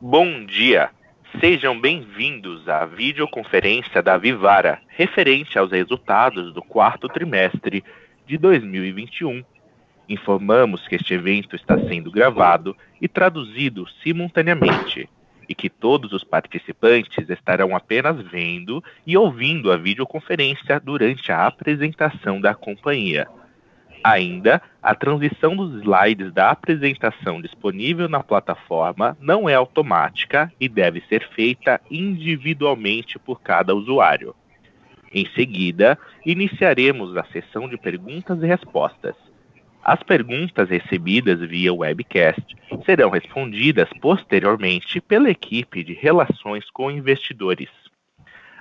Bom dia! Sejam bem-vindos à videoconferência da Vivara, referente aos resultados do quarto trimestre de 2021. Informamos que este evento está sendo gravado e traduzido simultaneamente, e que todos os participantes estarão apenas vendo e ouvindo a videoconferência durante a apresentação da companhia. Ainda, a transição dos slides da apresentação disponível na plataforma não é automática e deve ser feita individualmente por cada usuário. Em seguida, iniciaremos a sessão de perguntas e respostas. As perguntas recebidas via webcast serão respondidas posteriormente pela equipe de Relações com Investidores.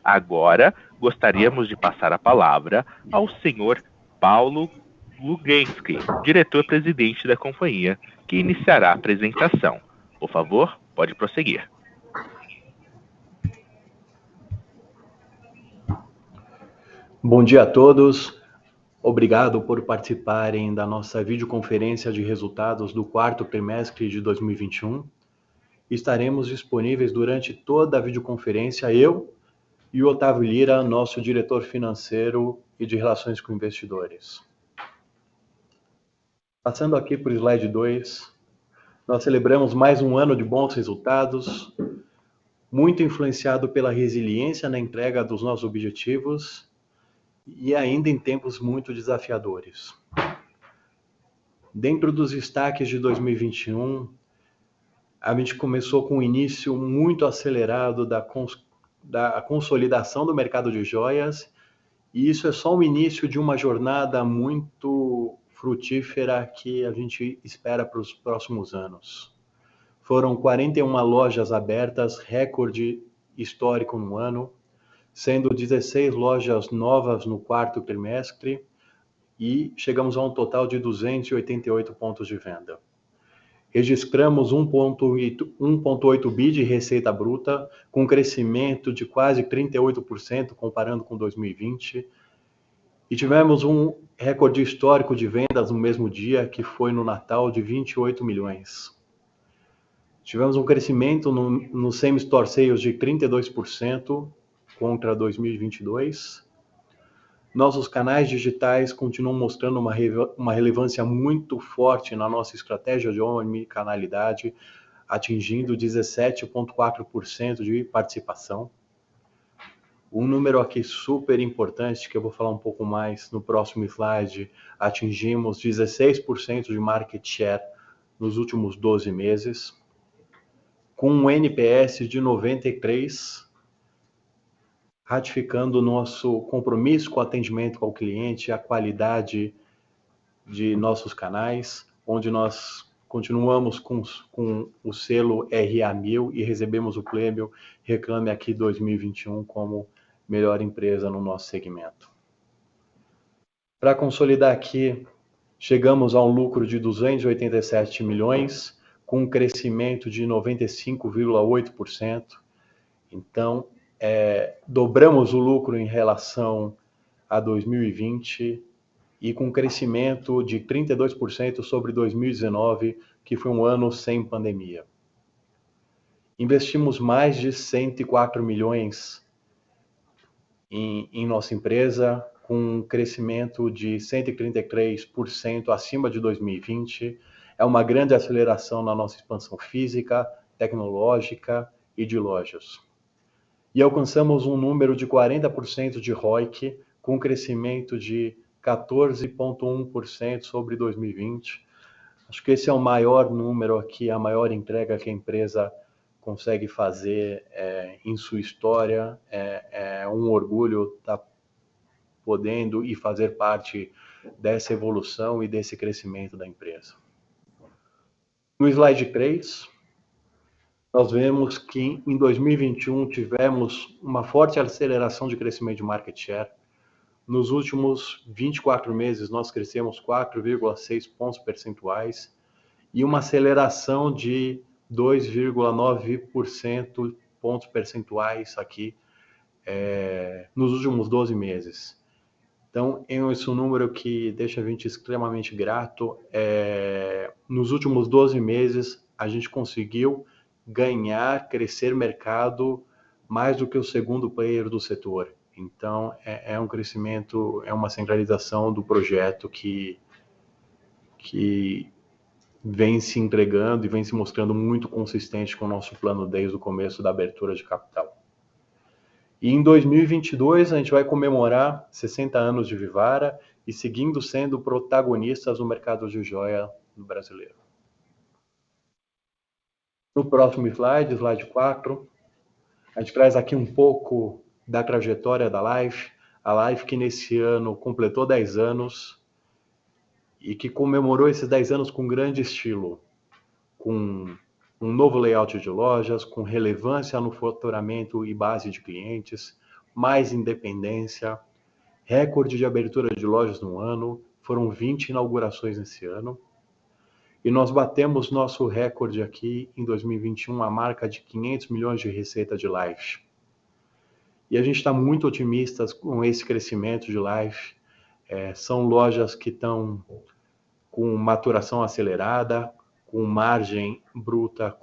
Agora, gostaríamos de passar a palavra ao senhor Paulo Lugensky, diretor-presidente da companhia, que iniciará a apresentação. Por favor, pode prosseguir. Bom dia a todos. Obrigado por participarem da nossa videoconferência de resultados do quarto trimestre de 2021. Estaremos disponíveis durante toda a videoconferência, eu e o Otávio Lira, nosso diretor financeiro e de relações com investidores. Passando aqui para o slide 2, nós celebramos mais um ano de bons resultados, muito influenciado pela resiliência na entrega dos nossos objetivos e ainda em tempos muito desafiadores. Dentro dos destaques de 2021, a gente começou com um início muito acelerado da consolidação do mercado de joias, e isso é só o início de uma jornada muito frutífera que a gente espera para os próximos anos. Foram 41 lojas abertas, recorde histórico no ano, sendo 16 lojas novas no quarto trimestre, e chegamos a um total de 288 pontos de venda. Registramos 1,8 bi de receita bruta, com crescimento de quase 38% comparando com 2020, e tivemos um recorde histórico de vendas no mesmo dia, que foi no Natal, de 28 milhões. Tivemos um crescimento no same-store sales de 32% contra 2022. Nossos canais digitais continuam mostrando uma relevância muito forte na nossa estratégia de omnicanalidade, atingindo 17,4% de participação. Um número aqui super importante, que eu vou falar um pouco mais no próximo slide, atingimos 16% de market share nos últimos 12 meses, com um NPS de 93, ratificando o nosso compromisso com o atendimento ao cliente, a qualidade de nossos canais, onde nós continuamos com o selo RA1000 e recebemos o prêmio Reclame Aqui 2021 como melhor empresa no nosso segmento. Para consolidar aqui, chegamos a um lucro de 287 milhões, com um crescimento de 95,8%. Então, dobramos o lucro em relação a 2020 e com um crescimento de 32% sobre 2019, que foi um ano sem pandemia. Investimos mais de 104 milhões em nossa empresa, com um crescimento de 133% acima de 2020. É uma grande aceleração na nossa expansão física, tecnológica e de lojas. E alcançamos um número de 40% de ROIC, com crescimento de 14,1% sobre 2020. Acho que esse é o maior número aqui, a maior entrega que a empresa consegue fazer em sua história. É um orgulho estar podendo e fazer parte dessa evolução e desse crescimento da empresa. No slide 3, nós vemos que em 2021 tivemos uma forte aceleração de crescimento de market share. Nos últimos 24 meses, nós crescemos 4,6 pontos percentuais e uma aceleração de 2,9% pontos percentuais aqui nos últimos 12 meses. Então, esse é um número que deixa a gente extremamente grato. Nos últimos 12 meses, a gente conseguiu ganhar, crescer mercado mais do que o segundo player do setor. Então, é um crescimento, é uma centralização do projeto que vem se entregando e vem se mostrando muito consistente com o nosso plano desde o começo da abertura de capital. E em 2022 a gente vai comemorar 60 anos de Vivara e seguindo sendo protagonistas no mercado de joia brasileiro. No próximo slide, slide 4, a gente traz aqui um pouco da trajetória da Life, a Life que nesse ano completou 10 anos e que comemorou esses 10 anos com grande estilo, com um novo layout de lojas, com relevância no faturamento e base de clientes, mais independência, recorde de abertura de lojas no ano, foram 20 inaugurações nesse ano, e nós batemos nosso recorde aqui em 2021, a marca de 500 milhões de receita de Life. E a gente está muito otimista com esse crescimento de Life. São lojas que estão com maturação acelerada, com margem bruta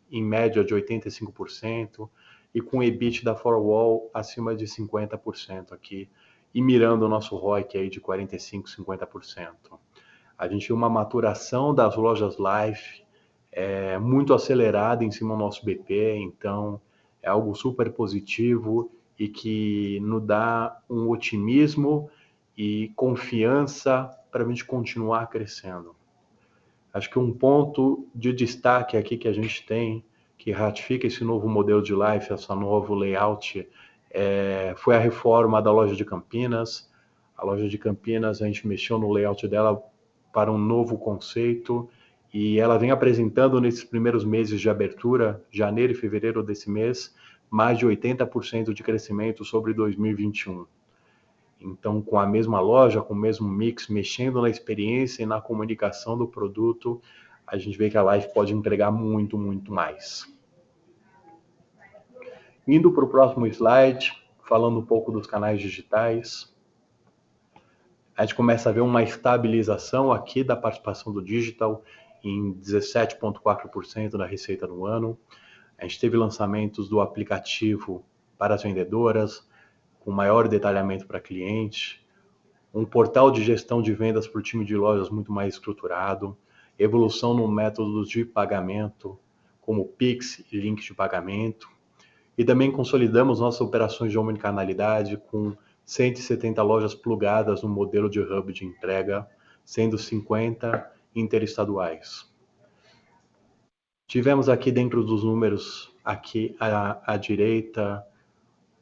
em média de 85% e com EBITDA for wall acima de 50% aqui, e mirando o nosso ROIC aí de 45%, 50%. A gente tem uma maturação das lojas Life muito acelerada em cima do nosso BP, então é algo super positivo e que nos dá um otimismo e confiança para a gente continuar crescendo. Acho que um ponto de destaque aqui que a gente tem, que ratifica esse novo modelo de Life, esse novo layout, foi a reforma da loja de Campinas. A loja de Campinas, a gente mexeu no layout dela para um novo conceito e ela vem apresentando nesses primeiros meses de abertura, janeiro e fevereiro desse mês, mais de 80% de crescimento sobre 2021. Então, com a mesma loja, com o mesmo mix, mexendo na experiência e na comunicação do produto, a gente vê que a Life pode entregar muito, muito mais. Indo para o próximo slide, falando um pouco dos canais digitais, a gente começa a ver uma estabilização aqui da participação do digital em 17,4% da receita no ano. A gente teve lançamentos do aplicativo para as vendedoras, com maior detalhamento para cliente, um portal de gestão de vendas para o time de lojas muito mais estruturado, evolução no método de pagamento, como Pix e link de pagamento, e também consolidamos nossas operações de omnicanalidade com 170 lojas plugadas no modelo de hub de entrega, sendo 50 interestaduais. Tivemos aqui dentro dos números, aqui à direita,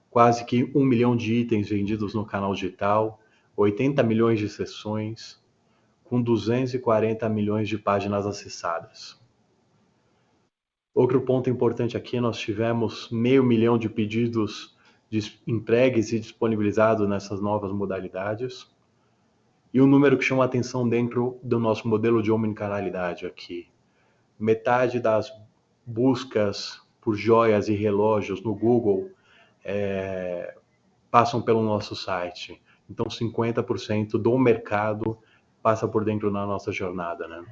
quase que 1 milhão de itens vendidos no canal digital, 80 milhões de sessões, com 240 milhões de páginas acessadas. Outro ponto importante aqui, nós tivemos 500 mil de pedidos entregues e disponibilizados nessas novas modalidades. E um número que chama a atenção dentro do nosso modelo de omnicanalidade aqui. Metade das buscas por joias e relógios no Google passam pelo nosso site. Então, 50% do mercado passa por dentro da nossa jornada, né?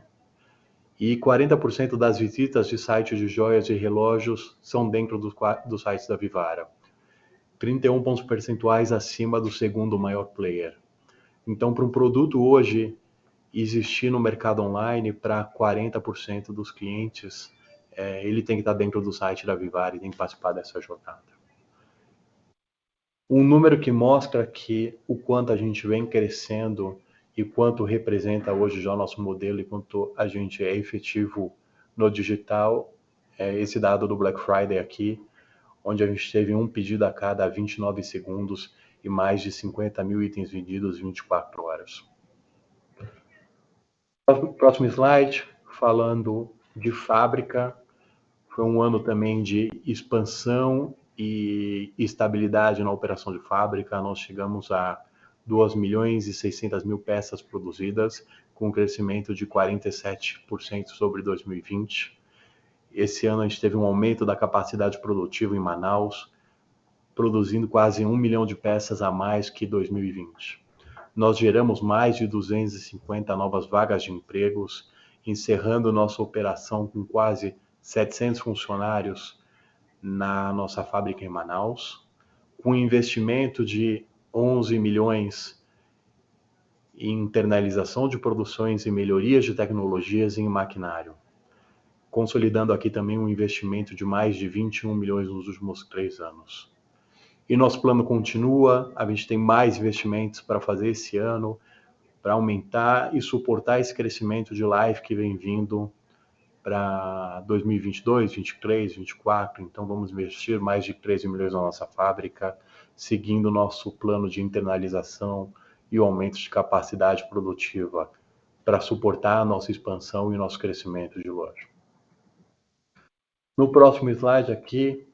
E 40% das visitas de sites de joias e relógios são dentro dos sites da Vivara. 31 pontos percentuais acima do segundo maior player. Então, para um produto hoje existir no mercado online, para 40% dos clientes, ele tem que estar dentro do site da Vivara e tem que participar dessa jornada. Um número que mostra que o quanto a gente vem crescendo e quanto representa hoje já o nosso modelo e quanto a gente é efetivo no digital, é esse dado do Black Friday aqui, onde a gente teve um pedido a cada 29 segundos e mais de 50 mil itens vendidos em 24 horas. Próximo slide, falando de fábrica, foi um ano também de expansão e estabilidade na operação de fábrica. Nós chegamos a 2 milhões e 600 mil peças produzidas, com um crescimento de 47% sobre 2020. Esse ano a gente teve um aumento da capacidade produtiva em Manaus, produzindo quase 1 milhão de peças a mais que 2020. Nós geramos mais de 250 novas vagas de empregos, encerrando nossa operação com quase 700 funcionários na nossa fábrica em Manaus, com investimento de 11 milhões em internalização de produções e melhorias de tecnologias em maquinário, consolidando aqui também um investimento de mais de 21 milhões nos últimos 3 anos. E nosso plano continua, a gente tem mais investimentos para fazer esse ano, para aumentar e suportar esse crescimento de Life que vem vindo para 2022, 2023, 2024. Então vamos investir mais de 13 milhões na nossa fábrica, seguindo o nosso plano de internalização e o aumento de capacidade produtiva para suportar a nossa expansão e o nosso crescimento de loja. No próximo slide aqui,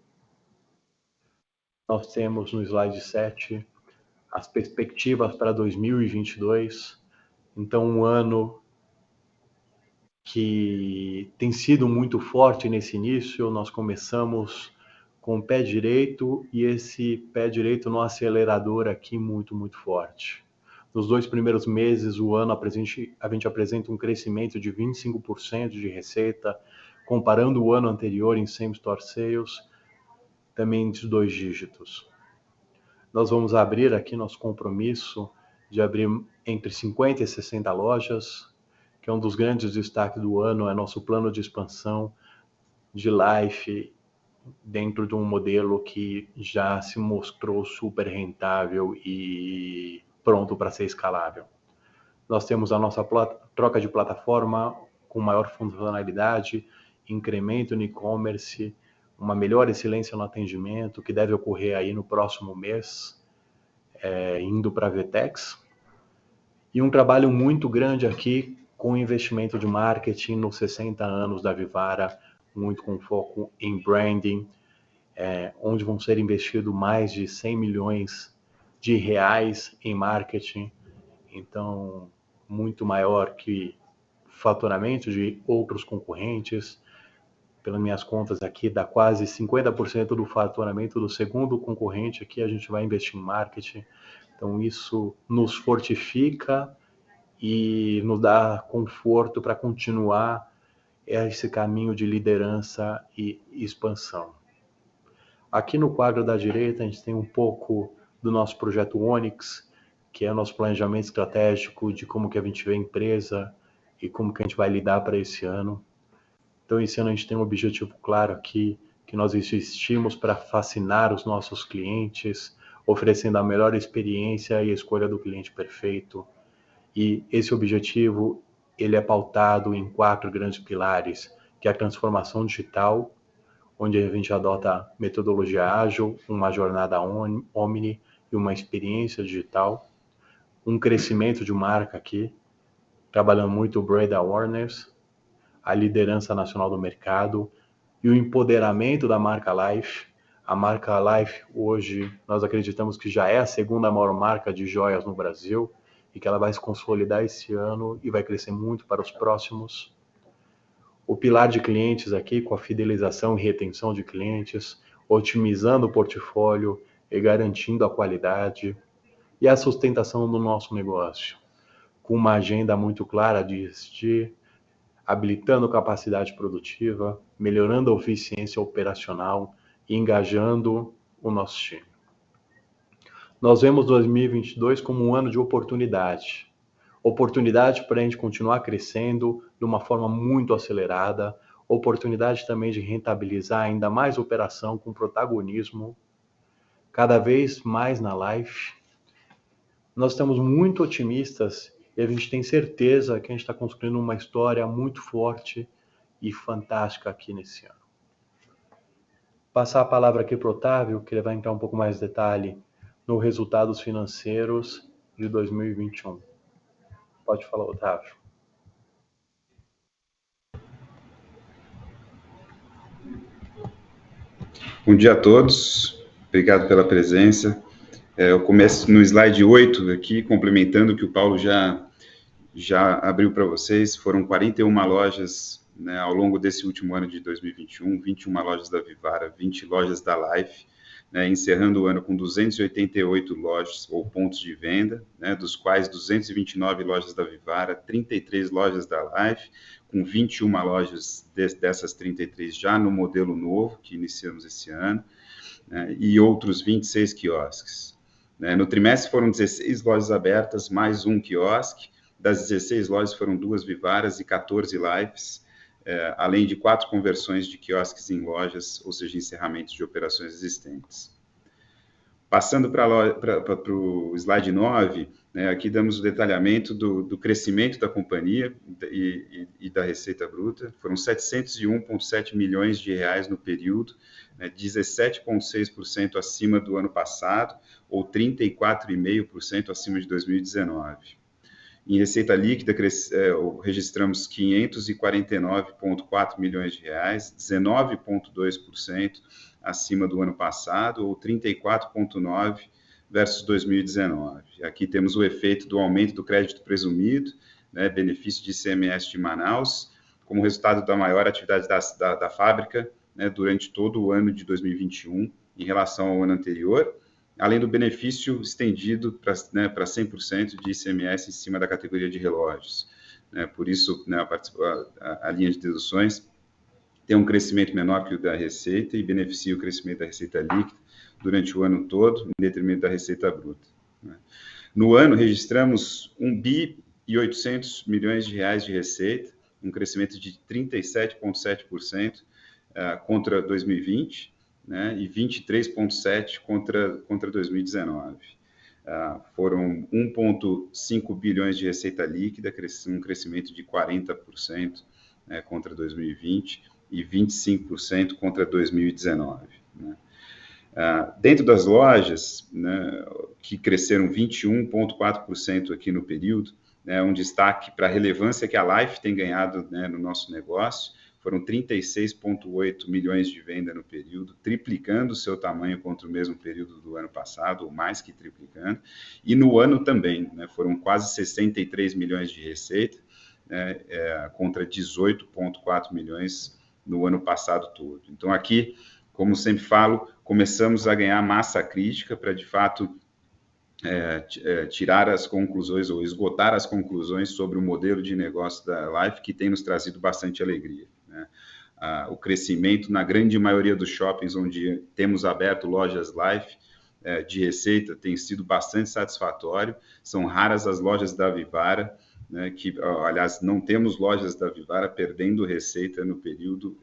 nós temos no slide 7 as perspectivas para 2022. Então, um ano que tem sido muito forte nesse início. Nós começamos com o pé direito e esse pé direito no acelerador aqui muito forte. Nos 2 primeiros meses, o ano a gente apresenta um crescimento de 25% de receita, comparando o ano anterior em Same Store Sales, também de 2 dígitos. Nós vamos abrir aqui nosso compromisso de abrir entre 50 e 60 lojas, que é um dos grandes destaques do ano, é nosso plano de expansão de Life dentro de um modelo que já se mostrou super rentável e pronto para ser escalável. Nós temos a nossa troca de plataforma com maior funcionalidade, incremento no e-commerce, uma melhor excelência no atendimento, que deve ocorrer aí no próximo mês, indo para a VTEX. E um trabalho muito grande aqui com investimento de marketing nos 60 anos da Vivara, muito com foco em branding, onde vão ser investidos mais de 100 milhões de reais em marketing. Então, muito maior que faturamento de outros concorrentes. Pelas minhas contas aqui, dá quase 50% do faturamento do segundo concorrente aqui, a gente vai investir em marketing. Então, isso nos fortifica e nos dá conforto para continuar esse caminho de liderança e expansão. Aqui no quadro da direita, a gente tem um pouco do nosso projeto Onyx, que é o nosso planejamento estratégico de como que a gente vê a empresa e como que a gente vai lidar para esse ano. Então, esse ano a gente tem um objetivo claro aqui, que nós existimos para fascinar os nossos clientes, oferecendo a melhor experiência e a escolha do cliente perfeito. E esse objetivo, ele é pautado em 4 grandes pilares, que é a transformação digital, onde a gente adota metodologia ágil, uma jornada omni e uma experiência digital, um crescimento de marca aqui, trabalhando muito o brand awareness, a liderança nacional do mercado e o empoderamento da marca Life. A marca Life, hoje, nós acreditamos que já é a segunda maior marca de joias no Brasil e que ela vai se consolidar esse ano e vai crescer muito para os próximos. O pilar de clientes aqui, com a fidelização e retenção de clientes, otimizando o portfólio e garantindo a qualidade. E a sustentação do nosso negócio, com uma agenda muito clara de ESG, habilitando capacidade produtiva, melhorando a eficiência operacional e engajando o nosso time. Nós vemos 2022 como um ano de oportunidade. Oportunidade para a gente continuar crescendo de uma forma muito acelerada, oportunidade também de rentabilizar ainda mais a operação com protagonismo, cada vez mais na Life. Nós estamos muito otimistas e a gente tem certeza que a gente está construindo uma história muito forte e fantástica aqui nesse ano. Passar a palavra aqui para o Otávio, que ele vai entrar um pouco mais de detalhe nos resultados financeiros de 2021. Pode falar, Otávio. Bom dia a todos, obrigado pela presença. Eu começo no slide 8 aqui, complementando o que o Paulo já abriu para vocês. Foram 41 lojas, né, ao longo desse último ano de 2021, 21 lojas da Vivara, 20 lojas da Life. né, encerrando o ano com 288 lojas ou pontos de venda, né, dos quais 229 lojas da Vivara, 33 lojas da Life, com 21 lojas dessas 33 já no modelo novo que iniciamos esse ano, né, e outros 26 quiosques. Né. No trimestre foram 16 lojas abertas, mais um quiosque. Das 16 lojas foram 2 Vivaras e 14 Lifes, além de 4 conversões de quiosques em lojas, ou seja, encerramentos de operações existentes. Passando para o slide 9, né, aqui damos o detalhamento do crescimento da companhia e da receita bruta. Foram 701,7 milhões de reais no período, né, 17,6% acima do ano passado, ou 34,5% acima de 2019. Em receita líquida, registramos 549,4 milhões de reais, 19,2% acima do ano passado, ou 34,9% versus 2019. Aqui temos o efeito do aumento do crédito presumido, né, benefício de ICMS de Manaus, como resultado da maior atividade da fábrica, né, durante todo o ano de 2021, em relação ao ano anterior, além do benefício estendido para 100% de ICMS em cima da categoria de relógios. Por isso, né, a linha de deduções tem um crescimento menor que o da receita e beneficia o crescimento da receita líquida durante o ano todo, em detrimento da receita bruta. No ano, registramos 1 bi e 800 milhões de reais de receita, um crescimento de 37,7% contra 2020, né, e 23,7% contra 2019. Foram 1,5 bilhões de receita líquida, um crescimento de 40%, né, contra 2020 e 25% contra 2019. Né. Dentro das lojas, né, que cresceram 21,4% aqui no período, né, um destaque para a relevância que a Life tem ganhado, né, no nosso negócio. Foram 36,8 milhões de venda no período, triplicando o seu tamanho contra o mesmo período do ano passado, ou mais que triplicando. E no ano também, né, foram quase 63 milhões de receita, né, contra 18,4 milhões no ano passado todo. Então, aqui, como sempre falo, começamos a ganhar massa crítica para, de fato, tirar as conclusões ou esgotar as conclusões sobre o modelo de negócio da Life, que tem nos trazido bastante alegria. Né? O crescimento na grande maioria dos shoppings onde temos aberto lojas Life de receita tem sido bastante satisfatório. São raras as lojas da Vivara, né, que, aliás, não temos lojas da Vivara perdendo receita no período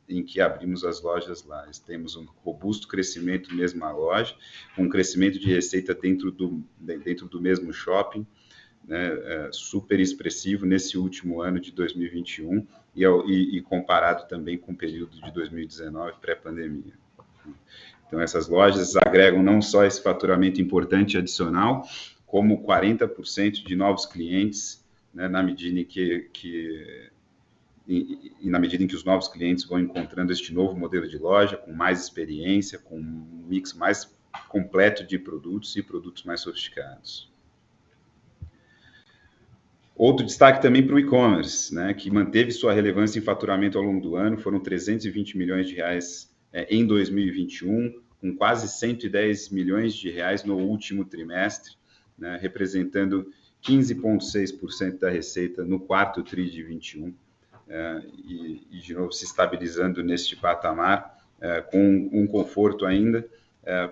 em que abrimos as lojas lá. Temos um robusto crescimento mesmo na loja, um crescimento de receita dentro do mesmo shopping, né, super expressivo nesse último ano de 2021 e comparado também com o período de 2019, pré-pandemia. Então, essas lojas agregam não só esse faturamento importante adicional, como 40% de novos clientes, né, na medida em que os novos clientes vão encontrando este novo modelo de loja, com mais experiência, com um mix mais completo de produtos e produtos mais sofisticados. Outro destaque também para o e-commerce, né, que manteve sua relevância em faturamento ao longo do ano, foram 320 milhões de reais em 2021, com quase 110 milhões de reais no último trimestre, né, representando 15,6% da receita no quarto TRI de 21, e de novo se estabilizando neste patamar, com um conforto ainda,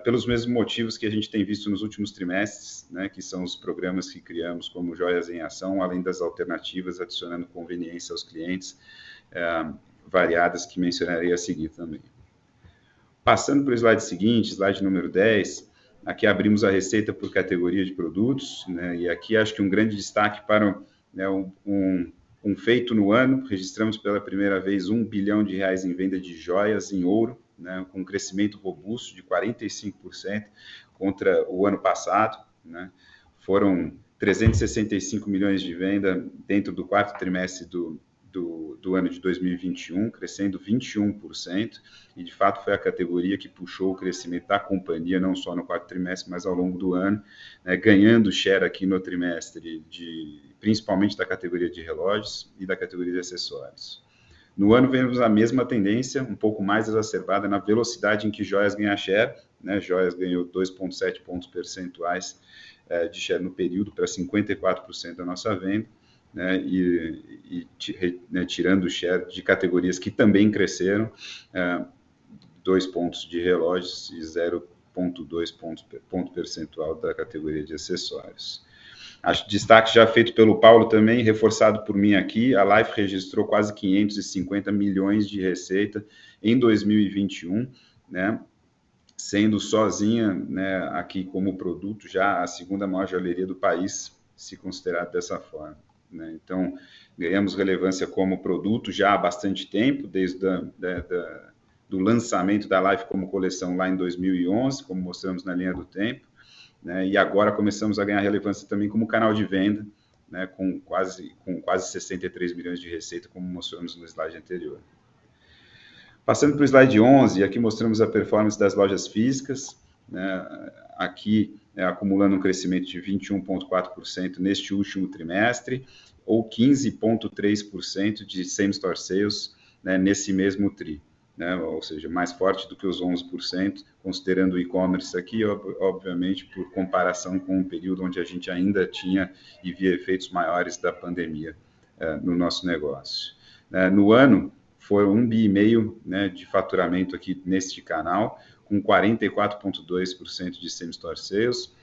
pelos mesmos motivos que a gente tem visto nos últimos trimestres, né, que são os programas que criamos como Joias em Ação, além das alternativas, adicionando conveniência aos clientes, variadas que mencionarei a seguir também. Passando para o slide seguinte, slide número 10, aqui abrimos a receita por categoria de produtos, né, e aqui acho que um grande destaque para, né, um feito no ano, registramos pela primeira vez 1 bilhão de reais em venda de joias em ouro, né, com um crescimento robusto de 45% contra o ano passado, né. Foram 365 milhões de venda dentro do quarto trimestre do ano de 2021, crescendo 21%, e de fato foi a categoria que puxou o crescimento da companhia, não só no quarto trimestre, mas ao longo do ano, né, ganhando share aqui no trimestre, principalmente da categoria de relógios e da categoria de acessórios. No ano, vemos a mesma tendência, um pouco mais exacerbada na velocidade em que joias ganha share, né? Joias ganhou 2,7 pontos percentuais de share no período para 54% da nossa venda, né? Né, tirando o share de categorias que também cresceram, 2 pontos de relógios e 0,2 ponto percentual da categoria de acessórios. Acho destaque já feito pelo Paulo também, reforçado por mim aqui, a Life registrou quase 550 milhões de receita em 2021, né, sendo sozinha, né, aqui como produto já a segunda maior joalheria do país, se considerar dessa forma, né? Então, ganhamos relevância como produto já há bastante tempo, desde do lançamento da Life como coleção lá em 2011, como mostramos na linha do tempo, né, e agora começamos a ganhar relevância também como canal de venda, né, com quase 63 milhões de receita, como mostramos no slide anterior. Passando para o slide 11, aqui mostramos a performance das lojas físicas, né, aqui acumulando um crescimento de 21,4% neste último trimestre, ou 15,3% de same-store sales, né, nesse mesmo TRI. Né, ou seja, mais forte do que os 11%, considerando o e-commerce aqui, obviamente, por comparação com um período onde a gente ainda tinha e via efeitos maiores da pandemia no nosso negócio. No ano, foi 1,5 bi, né, de faturamento aqui neste canal, com 44,2% de same-store sales,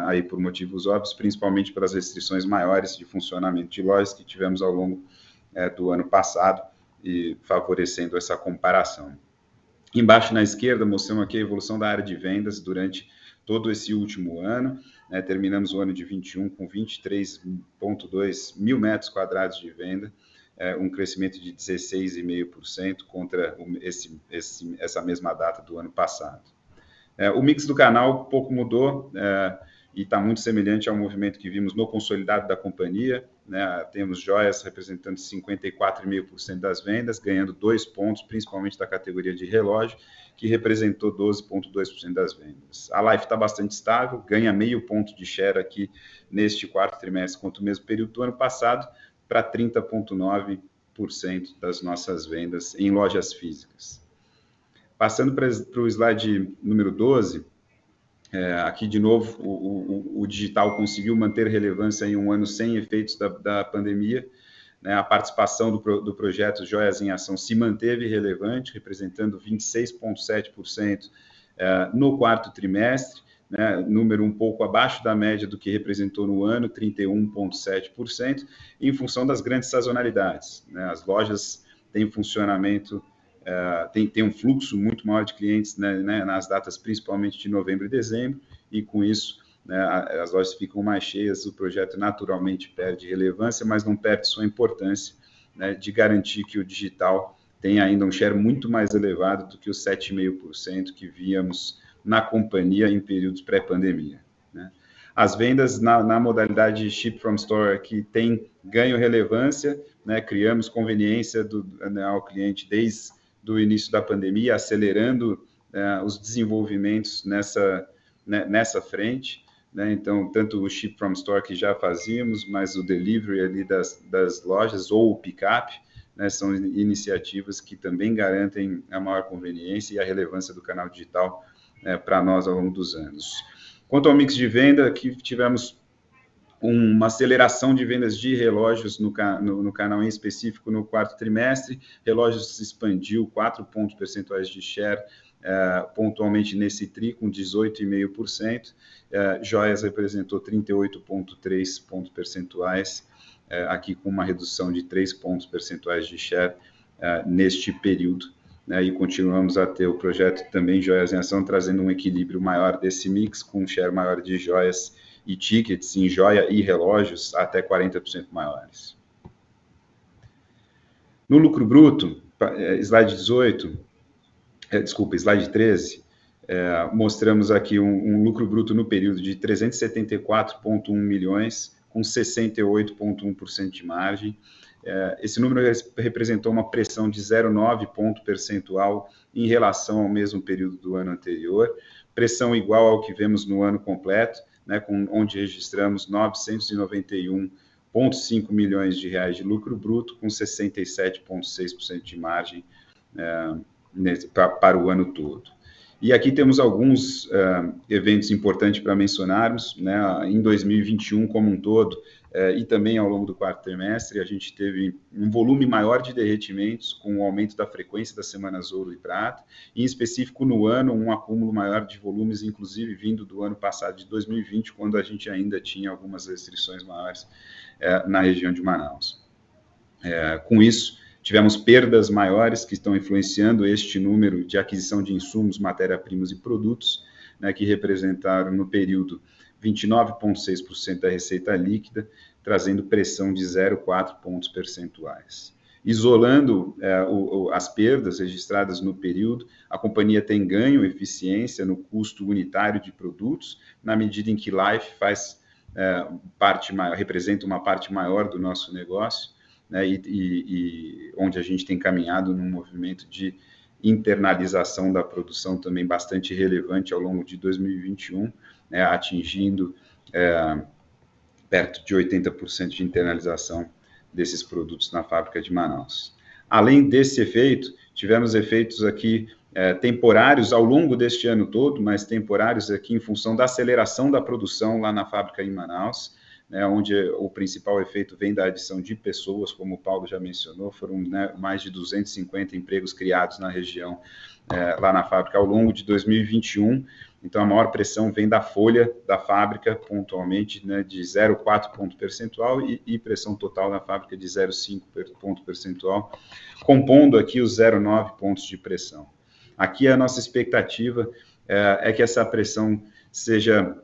aí por motivos óbvios, principalmente pelas restrições maiores de funcionamento de lojas que tivemos ao longo do ano passado, e favorecendo essa comparação. Embaixo na esquerda, mostramos aqui a evolução da área de vendas durante todo esse último ano, né? Terminamos o ano de 21 com 23,2 mil metros quadrados de venda, um crescimento de 16,5% contra essa mesma data do ano passado. O mix do canal pouco mudou, e está muito semelhante ao movimento que vimos no consolidado da companhia, né? Temos joias representando 54,5% das vendas, ganhando 2 pontos, principalmente da categoria de relógio, que representou 12,2% das vendas. A Life está bastante estável, ganha meio ponto de share aqui neste quarto trimestre, contra o mesmo período do ano passado, para 30,9% das nossas vendas em lojas físicas. Passando para o slide número 12, aqui, de novo, o digital conseguiu manter relevância em um ano sem efeitos da pandemia, né? A participação do projeto Joias em Ação se manteve relevante, representando 26,7% no quarto trimestre, né? Número um pouco abaixo da média do que representou no ano, 31,7%, em função das grandes sazonalidades, né? As lojas têm funcionamento, tem um fluxo muito maior de clientes, né, nas datas principalmente de novembro e dezembro, e com isso, né, as lojas ficam mais cheias, o projeto naturalmente perde relevância, mas não perde sua importância, né, de garantir que o digital tem ainda um share muito mais elevado do que os 7,5% que víamos na companhia em períodos pré-pandemia, né. As vendas na modalidade Ship from Store aqui tem ganho relevância, né, criamos conveniência ao cliente desde do início da pandemia, acelerando os desenvolvimentos nessa frente, né? Então, tanto o Ship from Store que já fazíamos, mas o delivery ali das lojas ou o pick-up, né, são iniciativas que também garantem a maior conveniência e a relevância do canal digital para nós ao longo dos anos. Quanto ao mix de venda, aqui tivemos uma aceleração de vendas de relógios no canal em específico no quarto trimestre. Relógios expandiu 4 pontos percentuais de share, pontualmente nesse TRI, com 18,5%. Joias representou 38,3 pontos percentuais, aqui com uma redução de 3 pontos percentuais de share neste período, né? E continuamos a ter o projeto também Joias em Ação, trazendo um equilíbrio maior desse mix, com um share maior de joias e tickets em joia e relógios até 40% maiores. No lucro bruto, slide 13, mostramos aqui um lucro bruto no período de 374,1 milhões, com 68,1% de margem. Esse número representou uma pressão de 0,9 ponto percentual em relação ao mesmo período do ano anterior, pressão igual ao que vemos no ano completo, né, onde registramos 991 0,5 milhões de reais de lucro bruto, com 67,6% de margem para o ano todo. E aqui temos alguns eventos importantes para mencionarmos, né? Em 2021 como um todo, e também ao longo do quarto trimestre, a gente teve um volume maior de derretimentos, com o aumento da frequência das semanas ouro e prata, e em específico no ano, um acúmulo maior de volumes, inclusive vindo do ano passado, de 2020, quando a gente ainda tinha algumas restrições maiores na região de Manaus. Com isso, tivemos perdas maiores que estão influenciando este número de aquisição de insumos, matéria-primas e produtos, né, que representaram no período 29,6% da receita líquida, trazendo pressão de 0,4 pontos percentuais. Isolando as perdas registradas no período, a companhia tem ganho eficiência no custo unitário de produtos, na medida em que Life representa uma parte maior do nosso negócio, né, e onde a gente tem caminhado num movimento de internalização da produção também bastante relevante ao longo de 2021, né, atingindo perto de 80% de internalização desses produtos na fábrica de Manaus. Além desse efeito, tivemos efeitos aqui temporários ao longo deste ano todo, mas temporários aqui em função da aceleração da produção lá na fábrica em Manaus, né, onde o principal efeito vem da adição de pessoas, como o Paulo já mencionou, foram, né, mais de 250 empregos criados na região, lá na fábrica ao longo de 2021, então a maior pressão vem da folha da fábrica, pontualmente, né, de 0,4 ponto percentual e pressão total na fábrica de 0,5 ponto percentual, compondo aqui os 0,9 pontos de pressão. Aqui a nossa expectativa é que essa pressão seja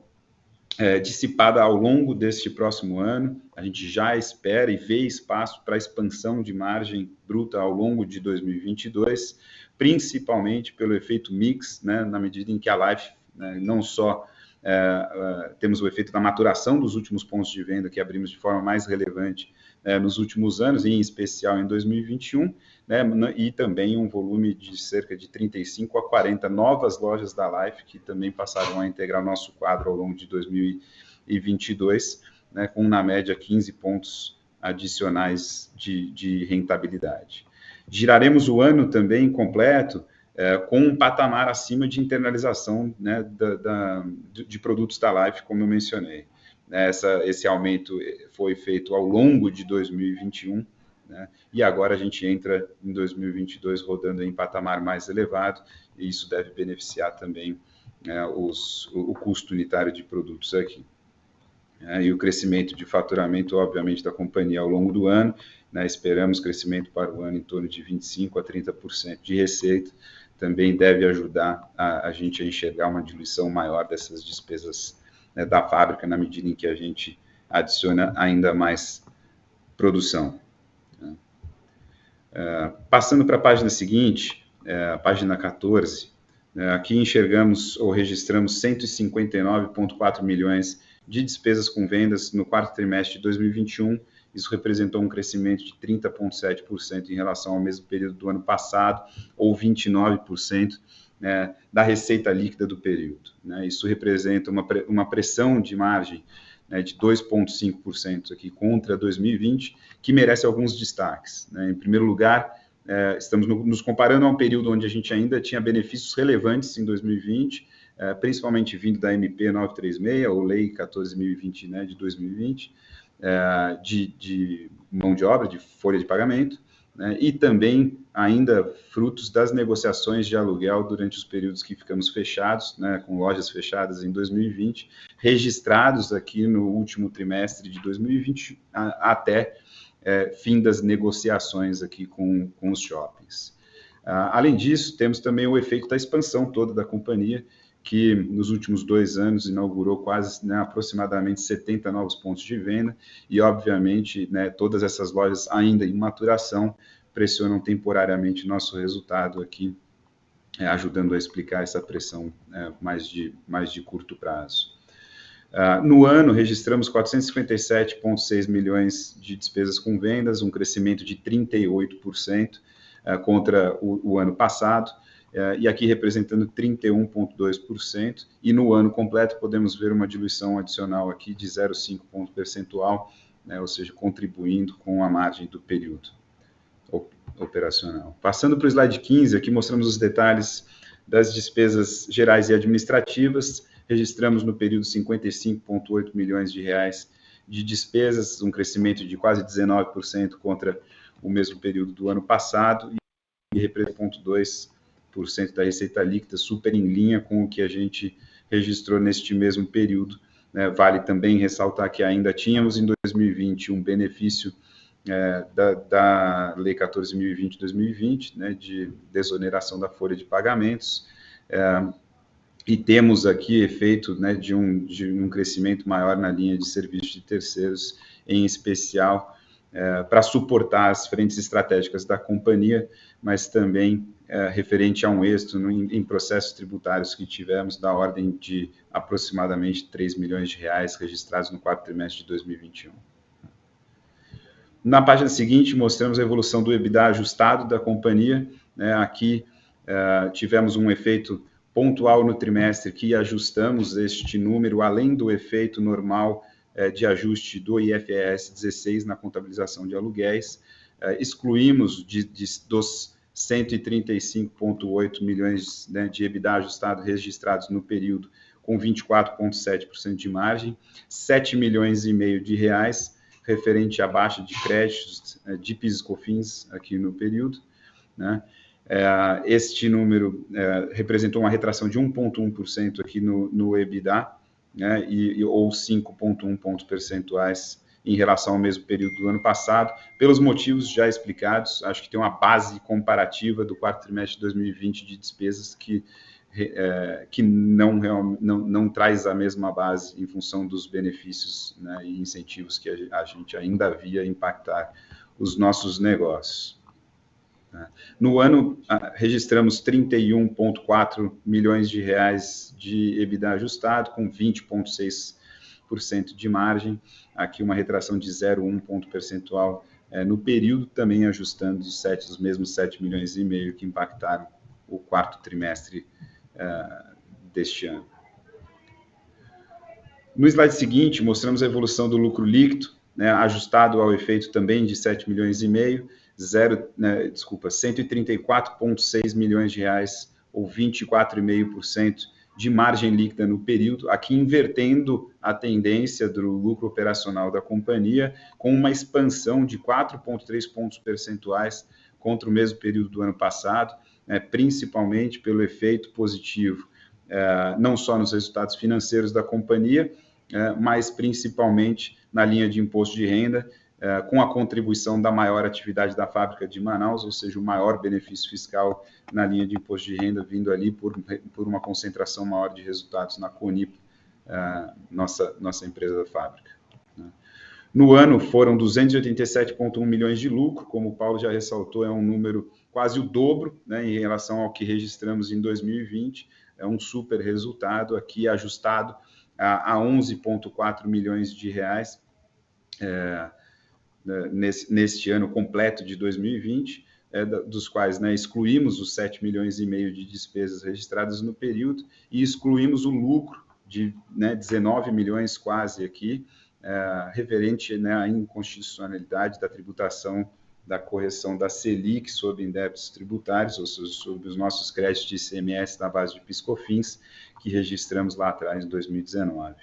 dissipada ao longo deste próximo ano. A gente já espera e vê espaço para expansão de margem bruta ao longo de 2022, principalmente pelo efeito mix, né, na medida em que a Life, né, não só temos o efeito da maturação dos últimos pontos de venda que abrimos de forma mais relevante nos últimos anos, e em especial em 2021, né, e também um volume de cerca de 35 a 40 novas lojas da Life, que também passaram a integrar o nosso quadro ao longo de 2022, né, com, na média, 15 pontos adicionais de rentabilidade. Giraremos o ano também completo com um patamar acima de internalização, né, de produtos da Life, como eu mencionei. Esse aumento foi feito ao longo de 2021, né, e agora a gente entra em 2022 rodando em patamar mais elevado, e isso deve beneficiar também o custo unitário de produtos aqui. E o crescimento de faturamento, obviamente, da companhia ao longo do ano, né, esperamos crescimento para o ano em torno de 25% a 30% de receita, também deve ajudar a gente a enxergar uma diluição maior dessas despesas, né, da fábrica, na medida em que a gente adiciona ainda mais produção. Passando para a página seguinte, a página 14, aqui enxergamos ou registramos 159,4 milhões de despesas com vendas no quarto trimestre de 2021, isso representou um crescimento de 30,7% em relação ao mesmo período do ano passado, ou 29%, né, da receita líquida do período, né? Isso representa uma pressão de margem, né, de 2,5% aqui contra 2020, que merece alguns destaques, né? Em primeiro lugar, estamos nos comparando a um período onde a gente ainda tinha benefícios relevantes em 2020, principalmente vindo da MP 936, ou Lei 14.020, né, de 2020, de mão de obra, de folha de pagamento, né, e também ainda frutos das negociações de aluguel durante os períodos que ficamos fechados, né, com lojas fechadas em 2020, registrados aqui no último trimestre de 2020, até fim das negociações aqui com os shoppings. Além disso, temos também o efeito da expansão toda da companhia, que nos últimos 2 anos inaugurou quase, né, aproximadamente 70 novos pontos de venda, e obviamente, né, todas essas lojas ainda em maturação pressionam temporariamente nosso resultado aqui, ajudando a explicar essa pressão mais de curto prazo. No ano, registramos 457,6 milhões de despesas com vendas, um crescimento de 38% contra o ano passado, e aqui representando 31,2%, e no ano completo podemos ver uma diluição adicional aqui de 0,5 ponto percentual, né, ou seja, contribuindo com a margem do período operacional. Passando para o slide 15, aqui mostramos os detalhes das despesas gerais e administrativas. Registramos no período 55,8 milhões de reais de despesas, um crescimento de quase 19% contra o mesmo período do ano passado, e representa 0,2% da receita líquida, super em linha com o que a gente registrou neste mesmo período. Vale também ressaltar que ainda tínhamos em 2020 um benefício da Lei 14.020/2020, né, de desoneração da folha de pagamentos, e temos aqui efeito, né, de um crescimento maior na linha de serviços de terceiros, em especial para suportar as frentes estratégicas da companhia, mas também referente a um êxito em processos tributários que tivemos da ordem de aproximadamente 3 milhões de reais registrados no quarto trimestre de 2021. Na página seguinte, mostramos a evolução do EBITDA ajustado da companhia, né? Aqui tivemos um efeito pontual no trimestre que ajustamos este número, além do efeito normal de ajuste do IFRS 16 na contabilização de aluguéis. Excluímos dos 135,8 milhões, né, de EBITDA ajustado registrados no período, com 24,7% de margem, 7 milhões e meio de reais, referente à baixa de créditos de PIS e COFINS aqui no período, né? Este número representou uma retração de 1,1% aqui no EBITDA, né, ou 5,1 pontos percentuais em relação ao mesmo período do ano passado, pelos motivos já explicados. Acho que tem uma base comparativa do quarto trimestre de 2020 de despesas que não traz a mesma base em função dos benefícios, né, e incentivos que a gente ainda via impactar os nossos negócios. No ano, registramos 31,4 milhões de reais de EBITDA ajustado, com 20,6% de margem, aqui uma retração de 0,1 ponto percentual no período, também ajustando os mesmos 7 milhões e meio que impactaram o quarto trimestre deste ano. No slide seguinte, mostramos a evolução do lucro líquido, né, ajustado ao efeito também de 7 milhões e meio, 134,6 milhões de reais, ou 24,5% de margem líquida no período, aqui invertendo a tendência do lucro operacional da companhia, com uma expansão de 4,3 pontos percentuais contra o mesmo período do ano passado, principalmente pelo efeito positivo, não só nos resultados financeiros da companhia, mas principalmente na linha de imposto de renda, com a contribuição da maior atividade da fábrica de Manaus, ou seja, o maior benefício fiscal na linha de imposto de renda, vindo ali por uma concentração maior de resultados na CONIP, nossa empresa da fábrica. No ano, foram 287,1 milhões de lucro, como o Paulo já ressaltou, é um número quase o dobro, né, em relação ao que registramos em 2020, é um super resultado, aqui ajustado a 11,4 milhões de reais, neste ano completo de 2020, dos quais, né, excluímos os 7 milhões e meio de despesas registradas no período e excluímos o lucro de, né, 19 milhões quase aqui, referente, né, à inconstitucionalidade da tributação da correção da Selic sobre débitos tributários, ou seja, sobre os nossos créditos de ICMS na base de PIS/COFINS, que registramos lá atrás, em 2019.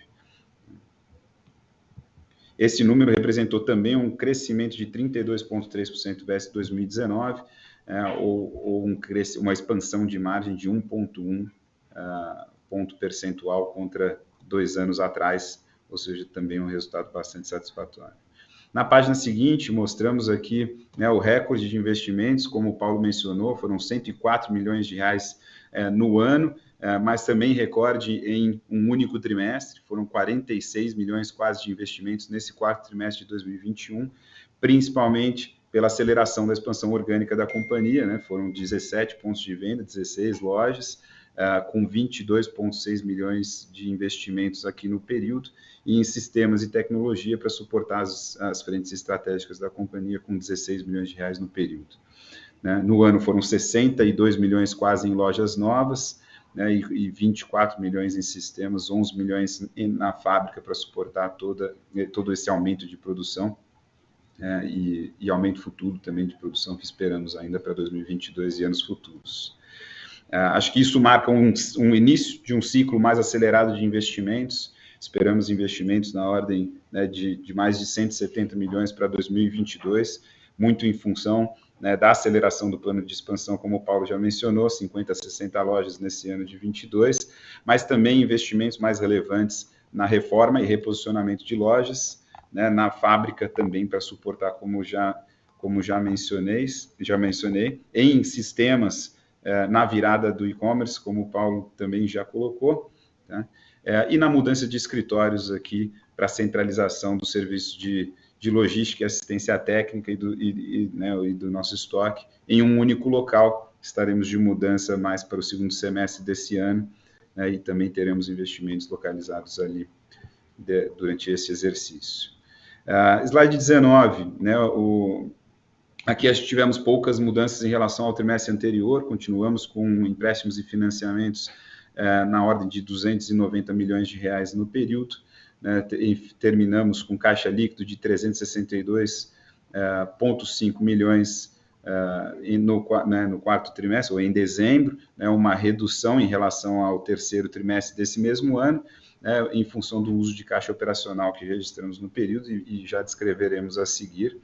Esse número representou também um crescimento de 32,3% versus 2019, ou uma expansão de margem de 1,1 ponto percentual contra 2 anos atrás, ou seja, também um resultado bastante satisfatório. Na página seguinte, mostramos aqui, né, o recorde de investimentos, como o Paulo mencionou, foram 104 milhões de reais no ano, mas também recorde em um único trimestre, foram 46 milhões quase de investimentos nesse quarto trimestre de 2021, principalmente pela aceleração da expansão orgânica da companhia, né, foram 17 pontos de venda, 16 lojas, com 22,6 milhões de investimentos aqui no período, e em sistemas e tecnologia para suportar as frentes estratégicas da companhia, com 16 milhões de reais no período. No ano foram 62 milhões quase em lojas novas, né, e 24 milhões em sistemas, 11 milhões na fábrica para suportar todo esse aumento de produção, e aumento futuro também de produção que esperamos ainda para 2022 e anos futuros. Acho que isso marca um início de um ciclo mais acelerado de investimentos. Esperamos investimentos na ordem, né, de mais de 170 milhões para 2022, muito em função, né, da aceleração do plano de expansão, como o Paulo já mencionou, 50 a 60 lojas nesse ano de 22, mas também investimentos mais relevantes na reforma e reposicionamento de lojas, né, na fábrica também para suportar, como já mencionei, em sistemas, na virada do e-commerce, como o Paulo também já colocou, tá? E na mudança de escritórios aqui para centralização do serviço de logística e assistência técnica e do nosso estoque em um único local. Estaremos de mudança mais para o segundo semestre desse ano, né, e também teremos investimentos localizados ali durante esse exercício. Slide 19, né, aqui tivemos poucas mudanças em relação ao trimestre anterior, continuamos com empréstimos e financiamentos na ordem de 290 milhões de reais no período, né, terminamos com caixa líquido de 362,5 milhões no quarto trimestre, ou em dezembro, né, uma redução em relação ao terceiro trimestre desse mesmo ano, né, em função do uso de caixa operacional que registramos no período e já descreveremos a seguir.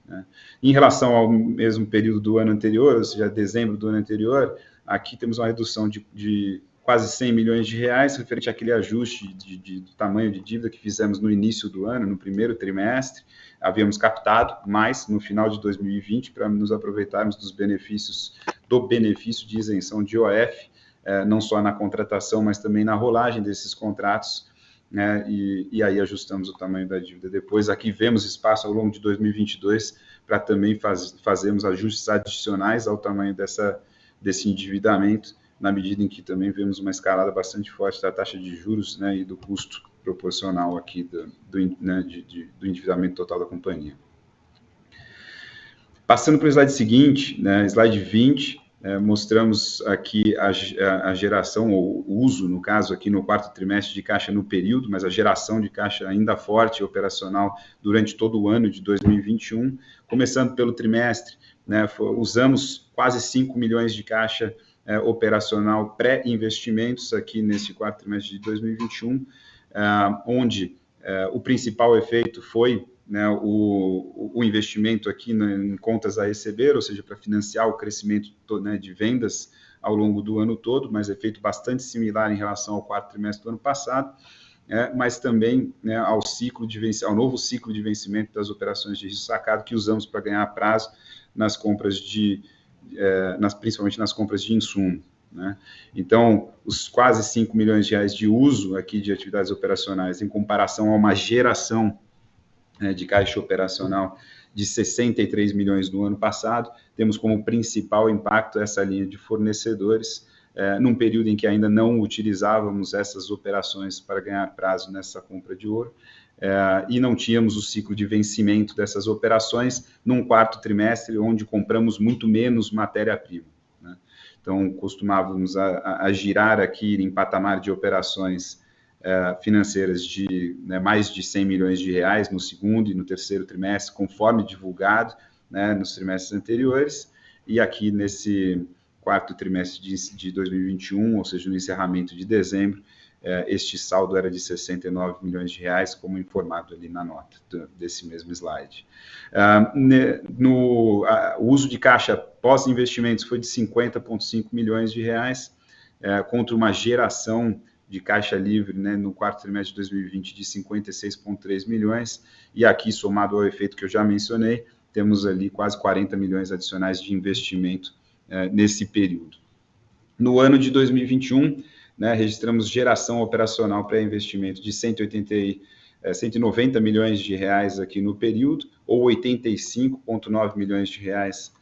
Né. Em relação ao mesmo período do ano anterior, ou seja, dezembro do ano anterior, aqui temos uma redução de quase 100 milhões de reais, referente àquele ajuste do tamanho de dívida que fizemos no início do ano, no primeiro trimestre. Havíamos captado mais no final de 2020 para nos aproveitarmos do benefício de isenção de IOF, não só na contratação, mas também na rolagem desses contratos, né, e aí ajustamos o tamanho da dívida. Depois, aqui vemos espaço ao longo de 2022 para também fazermos ajustes adicionais ao tamanho desse endividamento, na medida em que também vemos uma escalada bastante forte da taxa de juros, né, e do custo proporcional aqui do endividamento total da companhia. Passando para o slide seguinte, né, slide 20, mostramos aqui a geração, ou o uso, no caso aqui no quarto trimestre de caixa no período, mas a geração de caixa ainda forte e operacional durante todo o ano de 2021. Começando pelo trimestre, né, usamos quase 5 milhões de caixa operacional pré-investimentos aqui nesse quarto trimestre de 2021, onde o principal efeito foi, né, o investimento aqui em contas a receber, ou seja, para financiar o crescimento, né, de vendas ao longo do ano todo, mas efeito bastante similar em relação ao quarto trimestre do ano passado, mas também, né, ao novo ciclo de vencimento das operações de risco sacado que usamos para ganhar prazo nas compras principalmente nas compras de insumo, né? Então, os quase 5 milhões de reais de uso aqui de atividades operacionais em comparação a uma geração, né, de caixa operacional de 63 milhões no ano passado, temos como principal impacto essa linha de fornecedores, num período em que ainda não utilizávamos essas operações para ganhar prazo nessa compra de ouro, e não tínhamos o ciclo de vencimento dessas operações num quarto trimestre, onde compramos muito menos matéria-prima, né? Então, costumávamos a girar aqui em patamar de operações financeiras de, né, mais de 100 milhões de reais no segundo e no terceiro trimestre, conforme divulgado, né, nos trimestres anteriores, e aqui nesse quarto trimestre de 2021, ou seja, no encerramento de dezembro, este saldo era de 69 milhões de reais, como informado ali na nota desse mesmo slide. O uso de caixa pós-investimentos foi de 50,5 milhões de reais, contra uma geração de caixa livre, né, no quarto trimestre de 2020 de 56,3 milhões, e aqui, somado ao efeito que eu já mencionei, temos ali quase 40 milhões adicionais de investimento nesse período. No ano de 2021, né, registramos geração operacional pré-investimento de 190 milhões de reais aqui no período, ou 85,9 milhões de reais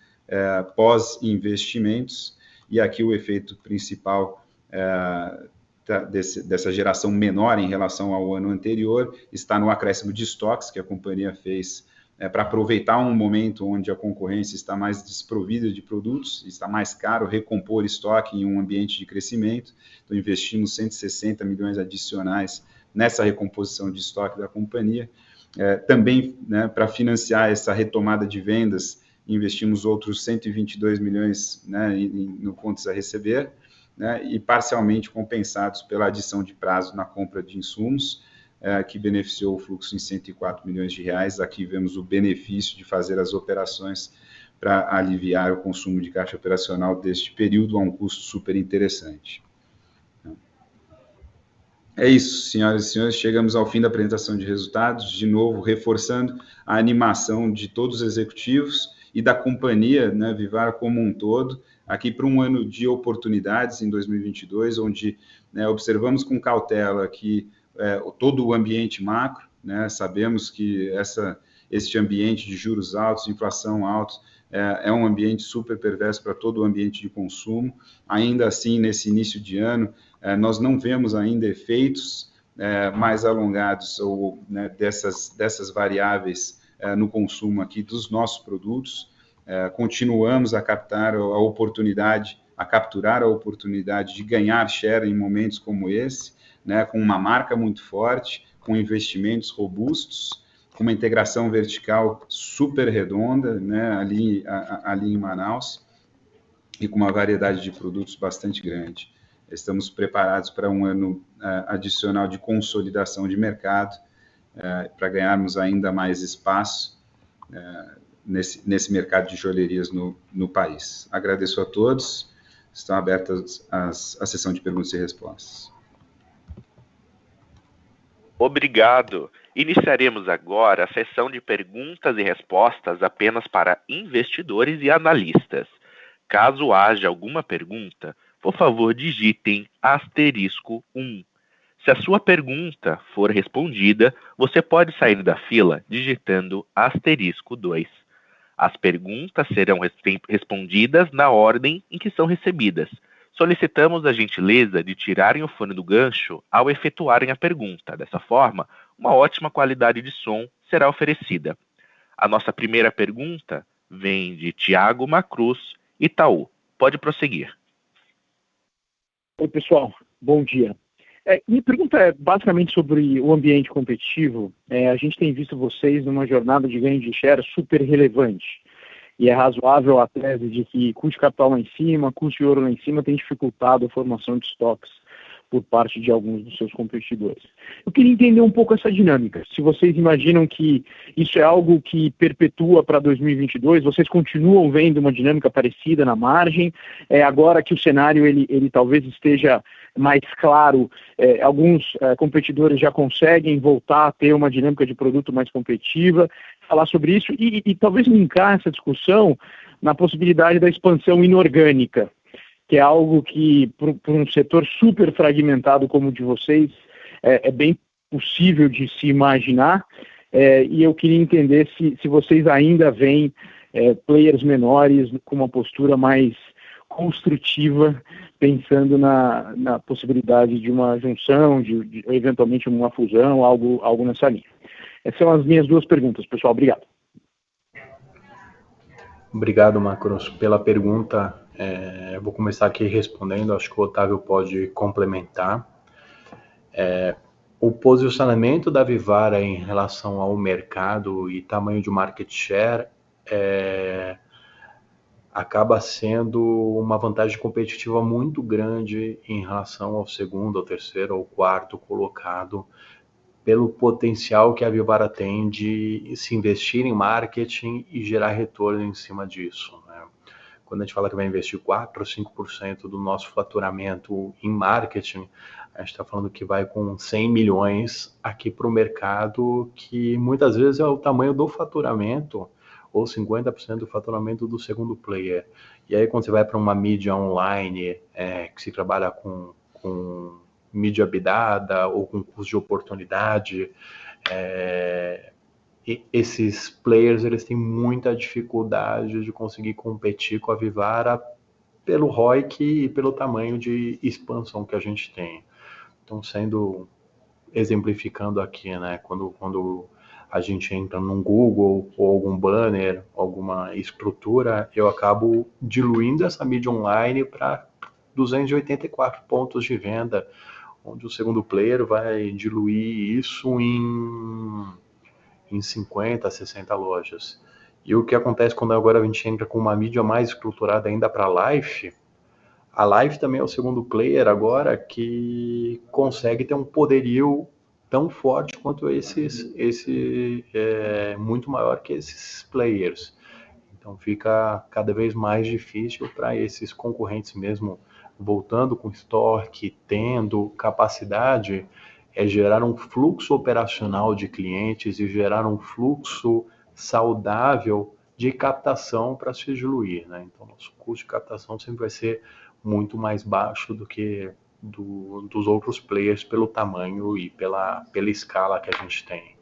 pós-investimentos, e aqui o efeito principal dessa geração menor em relação ao ano anterior está no acréscimo de estoques que a companhia fez para aproveitar um momento onde a concorrência está mais desprovida de produtos, está mais caro recompor estoque em um ambiente de crescimento. Então, investimos 160 milhões adicionais nessa recomposição de estoque da companhia. Também, né, para financiar essa retomada de vendas, investimos outros 122 milhões, né, no contas a receber, né, e parcialmente compensados pela adição de prazo na compra de insumos, que beneficiou o fluxo em 104 milhões de reais. Aqui vemos o benefício de fazer as operações para aliviar o consumo de caixa operacional deste período a um custo super interessante. É isso, senhoras e senhores, chegamos ao fim da apresentação de resultados, de novo reforçando a animação de todos os executivos e da companhia, né, Vivara como um todo, aqui para um ano de oportunidades em 2022, onde, né, observamos com cautela que todo o ambiente macro, né, sabemos que este ambiente de juros altos, inflação alta, é um ambiente super perverso para todo o ambiente de consumo. Ainda assim, nesse início de ano, nós não vemos ainda efeitos mais alongados ou, né, dessas variáveis no consumo aqui dos nossos produtos. Continuamos a capturar a oportunidade de ganhar share em momentos como esse, né, com uma marca muito forte, com investimentos robustos, com uma integração vertical super redonda, né, ali em Manaus, e com uma variedade de produtos bastante grande. Estamos preparados para um ano adicional de consolidação de mercado, para ganharmos ainda mais espaço nesse mercado de joalherias no país. Agradeço a todos. Estão abertas a sessão de perguntas e respostas. Obrigado. Iniciaremos agora a sessão de perguntas e respostas apenas para investidores e analistas. Caso haja alguma pergunta, por favor, digitem *1. Se a sua pergunta for respondida, você pode sair da fila digitando *2. As perguntas serão respondidas na ordem em que são recebidas. Solicitamos a gentileza de tirarem o fone do gancho ao efetuarem a pergunta. Dessa forma, uma ótima qualidade de som será oferecida. A nossa primeira pergunta vem de Thiago Macruz, Itaú. Pode prosseguir. Oi, pessoal. Bom dia. Minha pergunta é basicamente sobre o ambiente competitivo. A gente tem visto vocês numa jornada de ganho de share super relevante. E é razoável a tese de que custo de capital lá em cima, custo de ouro lá em cima tem dificultado a formação de estoques por parte de alguns dos seus competidores. Eu queria entender um pouco essa dinâmica. Se vocês imaginam que isso é algo que perpetua para 2022, vocês continuam vendo uma dinâmica parecida na margem? Agora que o cenário ele talvez esteja mais claro, alguns competidores já conseguem voltar a ter uma dinâmica de produto mais competitiva, falar sobre isso e talvez linkar essa discussão na possibilidade da expansão inorgânica, que é algo que, para um setor super fragmentado como o de vocês, é bem possível de se imaginar, e eu queria entender se vocês ainda veem players menores com uma postura mais construtiva, pensando na possibilidade de uma junção, de eventualmente uma fusão, algo nessa linha. Essas são as minhas duas perguntas, pessoal. Obrigado. Obrigado, Macruz, pela pergunta. Eu vou começar aqui respondendo, acho que o Otávio pode complementar. O posicionamento da Vivara em relação ao mercado e tamanho de market share acaba sendo uma vantagem competitiva muito grande em relação ao segundo, ao terceiro, ao quarto colocado, pelo potencial que a Vivara tem de se investir em marketing e gerar retorno em cima disso, né? Quando a gente fala que vai investir 4 ou 5% do nosso faturamento em marketing, a gente está falando que vai com 100 milhões aqui para o mercado, que muitas vezes é o tamanho do faturamento, ou 50% do faturamento do segundo player. E aí quando você vai para uma mídia online, que se trabalha com mídia bidada ou com custo de oportunidade, esses players eles têm muita dificuldade de conseguir competir com a Vivara pelo ROIC e pelo tamanho de expansão que a gente tem. Então, exemplificando aqui, né, quando a gente entra num Google ou algum banner, alguma estrutura, eu acabo diluindo essa mídia online para 284 pontos de venda, onde o segundo player vai diluir isso em 50, 60 lojas. E o que acontece quando agora a gente entra com uma mídia mais estruturada ainda para a Life também é o segundo player agora que consegue ter um poderio tão forte quanto muito maior que esses players. Então fica cada vez mais difícil para esses concorrentes mesmo, voltando com estoque, tendo capacidade, gerar um fluxo operacional de clientes e gerar um fluxo saudável de captação para se diluir, né? Então nosso custo de captação sempre vai ser muito mais baixo do que dos outros players pelo tamanho e pela escala que a gente tem.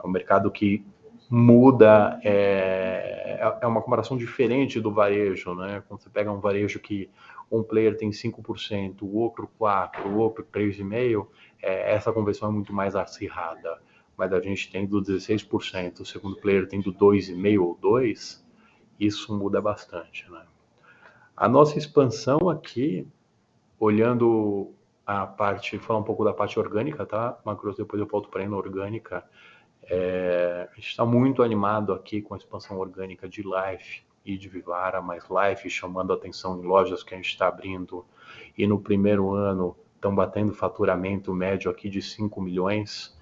É um mercado que muda, é uma comparação diferente do varejo, né? Quando você pega um varejo que um player tem 5%, o outro 4%, o outro 3,5%, essa conversão é muito mais acirrada. Mas a gente tem do 16%, o segundo player tem do 2,5% ou 2%, isso muda bastante, né? A nossa expansão aqui, olhando a parte, falar um pouco da parte orgânica, tá, Macruz? Depois eu volto para a inorgânica. A gente está muito animado aqui com a expansão orgânica de Life e de Vivara, mas Life chamando a atenção em lojas que a gente está abrindo, e no primeiro ano estão batendo faturamento médio aqui de 5 milhões,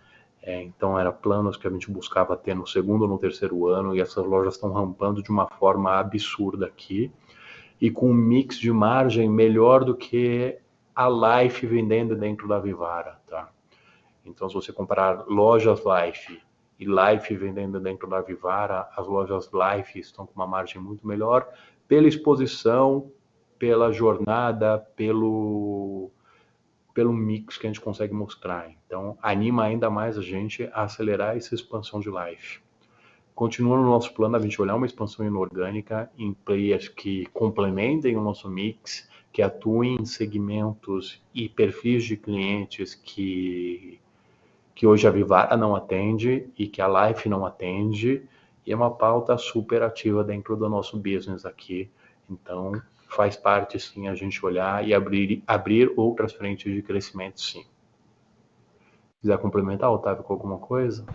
então era planos que a gente buscava ter no segundo ou no terceiro ano, e essas lojas estão rampando de uma forma absurda aqui, e com um mix de margem melhor do que a Life vendendo dentro da Vivara, tá? Então, se você comparar lojas Life e Life vendendo dentro da Vivara, as lojas Life estão com uma margem muito melhor pela exposição, pela jornada, pelo mix que a gente consegue mostrar. Então, anima ainda mais a gente a acelerar essa expansão de Life. Continua no nosso plano a gente olhar uma expansão inorgânica em players que complementem o nosso mix, que atuem em segmentos e perfis de clientes que hoje a Vivara não atende e que a Life não atende, e é uma pauta super ativa dentro do nosso business aqui. Então, faz parte, sim, a gente olhar e abrir outras frentes de crescimento, sim. Quiser complementar, Otávio, com alguma coisa?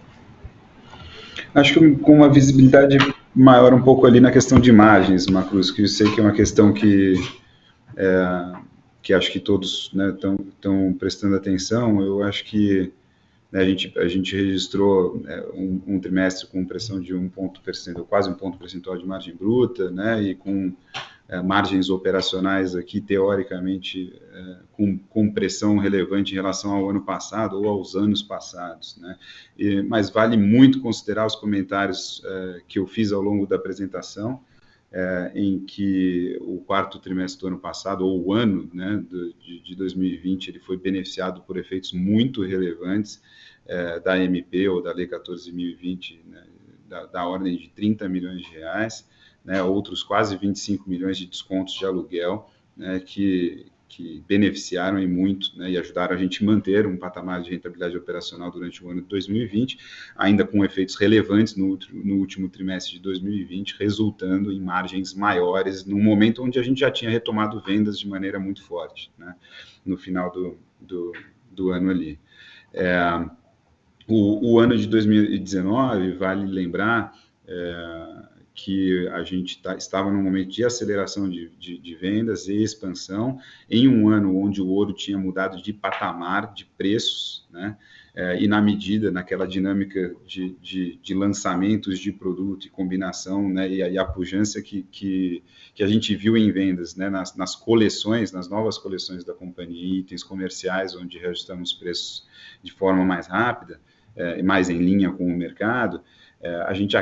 Acho que com uma visibilidade maior um pouco ali na questão de margens, Macruz, que eu sei que é uma questão que acho que todos estão prestando atenção. Eu acho que a gente registrou um trimestre com pressão de quase um ponto percentual de margem bruta, né, e com margens operacionais aqui, teoricamente, com pressão relevante em relação ao ano passado ou aos anos passados, né? Mas vale muito considerar os comentários que eu fiz ao longo da apresentação, em que o quarto trimestre do ano passado, ou o ano, né, de 2020, ele foi beneficiado por efeitos muito relevantes da MP ou da Lei 14.020, né, da ordem de 30 milhões de reais, né, outros quase 25 milhões de descontos de aluguel, né, que beneficiaram e muito, né, e ajudaram a gente a manter um patamar de rentabilidade operacional durante o ano de 2020, ainda com efeitos relevantes no último trimestre de 2020, resultando em margens maiores, num momento onde a gente já tinha retomado vendas de maneira muito forte, né, no final do ano ali. O ano de 2019, vale lembrar que a gente estava num momento de aceleração de vendas e expansão, em um ano onde o ouro tinha mudado de patamar de preços, né? E na medida, naquela dinâmica de lançamentos de produto e combinação, né? E a pujança que a gente viu em vendas, né? Nas coleções, nas novas coleções da companhia, itens comerciais, onde reajustamos preços de forma mais rápida, mais em linha com o mercado,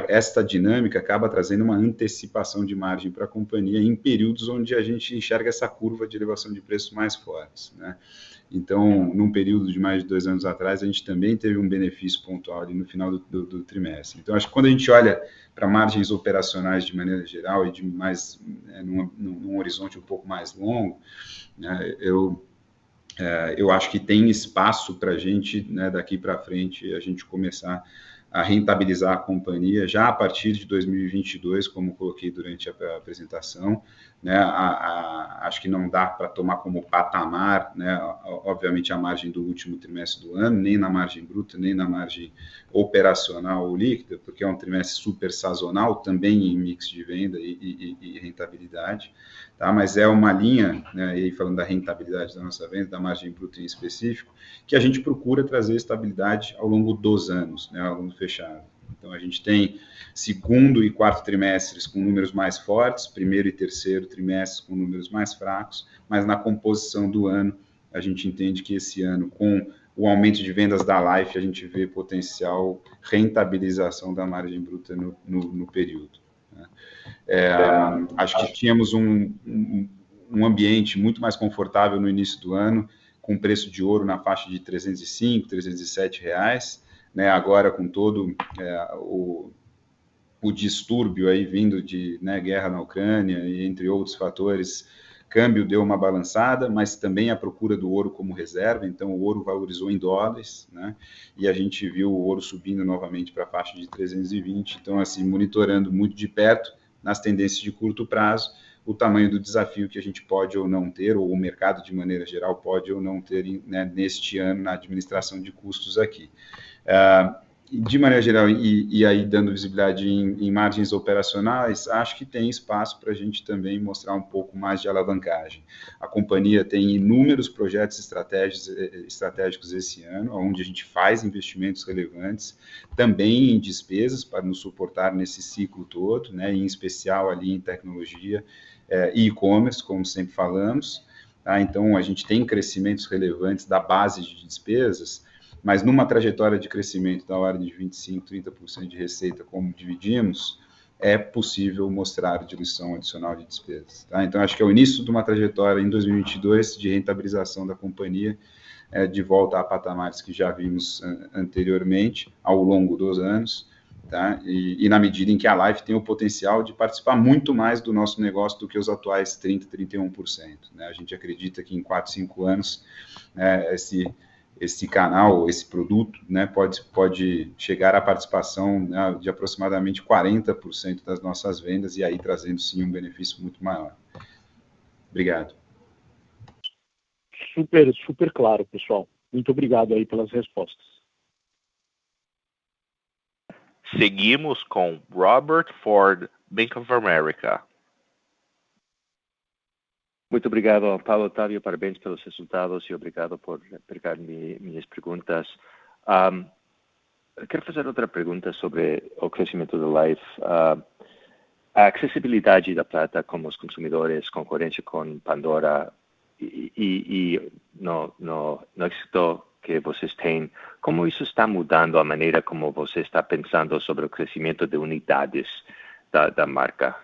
esta dinâmica acaba trazendo uma antecipação de margem para a companhia em períodos onde a gente enxerga essa curva de elevação de preços mais fortes, né? Então, num período de mais de 2 anos atrás, a gente também teve um benefício pontual ali no final do trimestre. Então, acho que quando a gente olha para margens operacionais de maneira geral e de mais num horizonte um pouco mais longo, né, eu acho que tem espaço para a gente, né, daqui para frente, a gente começar a rentabilizar a companhia já a partir de 2022, como coloquei durante a apresentação, né? Acho que não dá para tomar como patamar, né? Obviamente, a margem do último trimestre do ano, nem na margem bruta, nem na margem operacional ou líquida, porque é um trimestre super sazonal, também em mix de venda e rentabilidade, tá? Mas é uma linha, né? E aí falando da rentabilidade da nossa venda, da margem bruta em específico, que a gente procura trazer estabilidade ao longo dos anos, né? Ao longo do fechado. Então, a gente tem segundo e quarto trimestres com números mais fortes, primeiro e terceiro trimestres com números mais fracos, mas na composição do ano, a gente entende que esse ano, com o aumento de vendas da Life, a gente vê potencial rentabilização da margem bruta no período, né? Acho que tínhamos um ambiente muito mais confortável no início do ano, com preço de ouro na faixa de R$305, R$307, né? Agora, com todo o distúrbio aí vindo de, né, guerra na Ucrânia e entre outros fatores, câmbio deu uma balançada, mas também a procura do ouro como reserva, então o ouro valorizou em dólares, né? E a gente viu o ouro subindo novamente para a faixa de 320, então assim, monitorando muito de perto nas tendências de curto prazo, o tamanho do desafio que a gente pode ou não ter, ou o mercado de maneira geral pode ou não ter, né, neste ano na administração de custos aqui. De maneira geral, e aí dando visibilidade em margens operacionais, acho que tem espaço para a gente também mostrar um pouco mais de alavancagem. A companhia tem inúmeros projetos estratégicos esse ano, onde a gente faz investimentos relevantes, também em despesas para nos suportar nesse ciclo todo, né, em especial ali em tecnologia e e-commerce, como sempre falamos. Tá? Então, a gente tem crescimentos relevantes da base de despesas, mas numa trajetória de crescimento da ordem de 25%, 30% de receita, como dividimos, é possível mostrar diluição adicional de despesas. Tá? Então, acho que é o início de uma trajetória em 2022 de rentabilização da companhia, de volta a patamares que já vimos anteriormente, ao longo dos anos, tá? E na medida em que a Life tem o potencial de participar muito mais do nosso negócio do que os atuais 30%, 31%. Né? A gente acredita que em 4, 5 anos, esse canal, esse produto, né, pode chegar à participação, né, de aproximadamente 40% das nossas vendas, e aí trazendo, sim, um benefício muito maior. Obrigado. Super claro, pessoal. Muito obrigado aí pelas respostas. Seguimos com Robert Ford, Bank of America. Muito obrigado, Paulo, Otávio, parabéns pelos resultados e obrigado por pegar minhas perguntas. Quero fazer outra pergunta sobre o crescimento do Life. A acessibilidade da plata como os consumidores, concorrência com Pandora e no êxito que vocês têm, como isso está mudando a maneira como você está pensando sobre o crescimento de unidades da marca?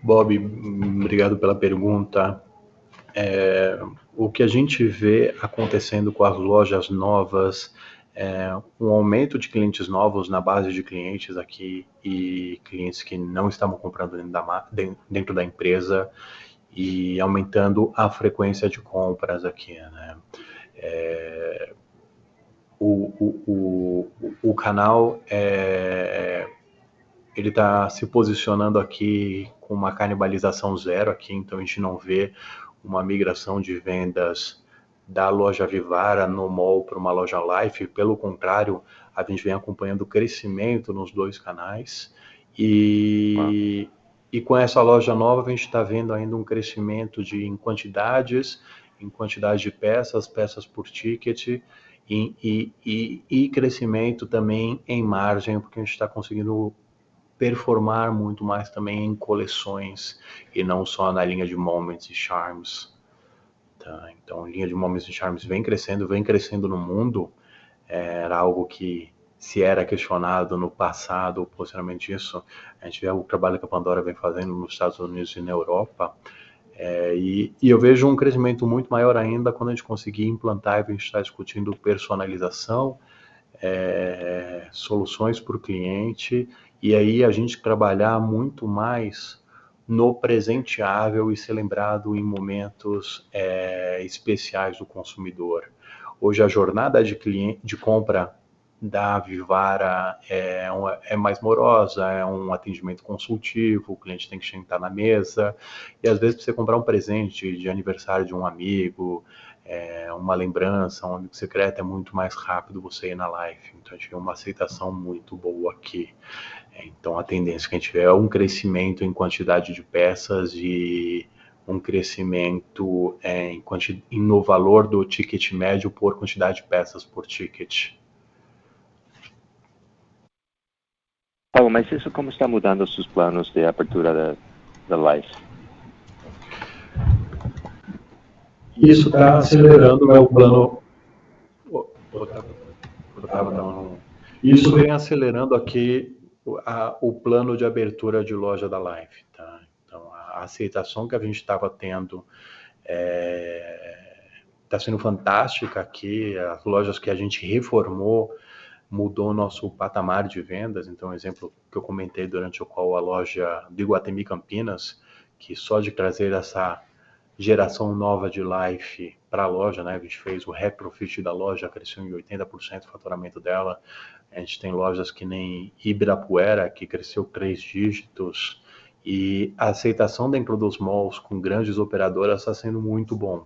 Bob, obrigado pela pergunta. O que a gente vê acontecendo com as lojas novas é um aumento de clientes novos na base de clientes aqui e clientes que não estavam comprando dentro da empresa e aumentando a frequência de compras aqui, né? O canal ele está se posicionando aqui com uma canibalização zero aqui, então a gente não vê uma migração de vendas da loja Vivara no mall para uma loja Life. Pelo contrário, a gente vem acompanhando o crescimento nos dois canais e com essa loja nova a gente está vendo ainda um crescimento em quantidade de peças por ticket e crescimento também em margem, porque a gente está conseguindo performar muito mais também em coleções e não só na linha de Moments e Charms. Tá? Então, a linha de Moments e Charms vem crescendo no mundo. Era algo que se era questionado no passado, o posicionamento disso. A gente vê o trabalho que a Pandora vem fazendo nos Estados Unidos e na Europa. E eu vejo um crescimento muito maior ainda quando a gente conseguir implantar, e a gente está discutindo personalização, soluções para o cliente, e aí a gente trabalhar muito mais no presenteável e ser lembrado em momentos especiais do consumidor. Hoje a jornada de compra da Vivara é mais morosa, é um atendimento consultivo, o cliente tem que sentar na mesa, e às vezes para você comprar um presente de aniversário de um amigo, uma lembrança, um amigo secreto, é muito mais rápido você ir na live. Então a gente tem uma aceitação muito boa aqui. Então a tendência que a gente vê é um crescimento em quantidade de peças e um crescimento no valor do ticket médio por quantidade de peças por ticket. Paulo, mas isso como está mudando os seus planos de abertura da live? Isso está acelerando o meu plano. Isso vem acelerando aqui o plano de abertura de loja da Live. Tá? Então, a aceitação que a gente estava tendo está sendo fantástica aqui. As lojas que a gente reformou mudou o nosso patamar de vendas. Então, um exemplo que eu comentei durante o call, a loja do Iguatemi Campinas, que só de trazer essa geração nova de Life para a loja, né? A gente fez o retrofit da loja, cresceu em 80% o faturamento dela. A gente tem lojas que nem Ibirapuera, que cresceu 3 dígitos, e a aceitação dentro dos malls com grandes operadoras está sendo muito bom.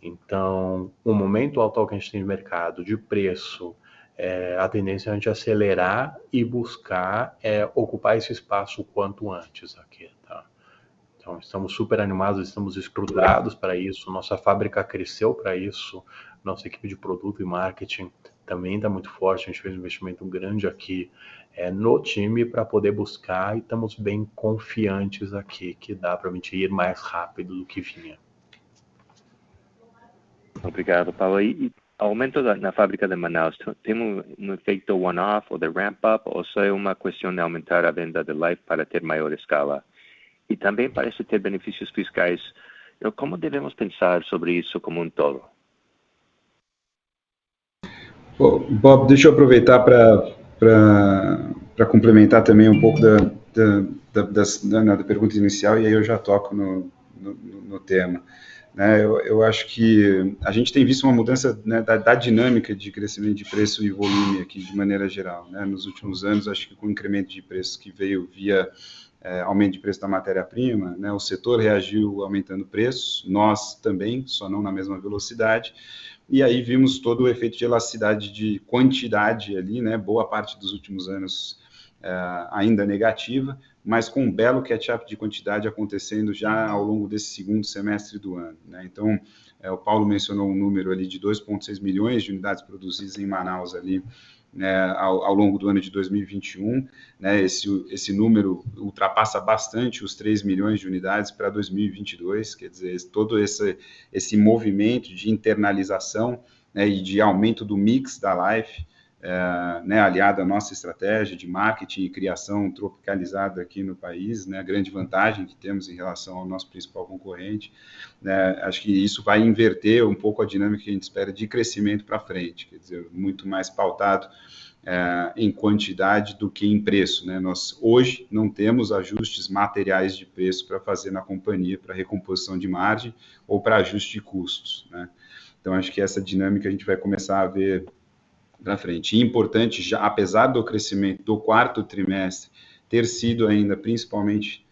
Então, o momento atual que a gente tem de mercado, de preço, a tendência é a gente acelerar e buscar ocupar esse espaço o quanto antes aqui, tá? Então, estamos super animados, estamos estruturados para isso, nossa fábrica cresceu para isso, nossa equipe de produto e marketing também está muito forte, a gente fez um investimento grande aqui no time para poder buscar, e estamos bem confiantes aqui que dá para a gente ir mais rápido do que vinha. Obrigado, Paulo. E aumento na fábrica de Manaus, tem um efeito one-off ou de ramp-up, ou só é uma questão de aumentar a venda de Life para ter maior escala? E também parece ter benefícios fiscais. Como devemos pensar sobre isso como um todo? Bob, deixa eu aproveitar para complementar também um pouco da pergunta inicial, e aí eu já toco no tema. Né, eu acho que a gente tem visto uma mudança, né, da dinâmica de crescimento de preço e volume aqui de maneira geral. Né, nos últimos anos, acho que com o incremento de preços que veio via aumento de preço da matéria-prima, né, o setor reagiu aumentando preços, nós também, só não na mesma velocidade, e aí vimos todo o efeito de elasticidade de quantidade ali, né, boa parte dos últimos anos ainda negativa, mas com um belo catch-up de quantidade acontecendo já ao longo desse segundo semestre do ano. Né? Então, o Paulo mencionou um número ali de 2,6 milhões de unidades produzidas em Manaus ali, né, ao longo do ano de 2021, né, esse número ultrapassa bastante os 3 milhões de unidades para 2022, quer dizer, todo esse movimento de internalização, né, e de aumento do mix da Life, né, aliado à nossa estratégia de marketing e criação tropicalizada aqui no país, né, a grande vantagem que temos em relação ao nosso principal concorrente, né, acho que isso vai inverter um pouco a dinâmica que a gente espera de crescimento para frente, quer dizer, muito mais pautado em quantidade do que em preço, né, nós hoje não temos ajustes materiais de preço para fazer na companhia, para recomposição de margem ou para ajuste de custos, né, então acho que essa dinâmica a gente vai começar a ver para frente. E importante, já, apesar do crescimento do quarto trimestre ter sido ainda principalmente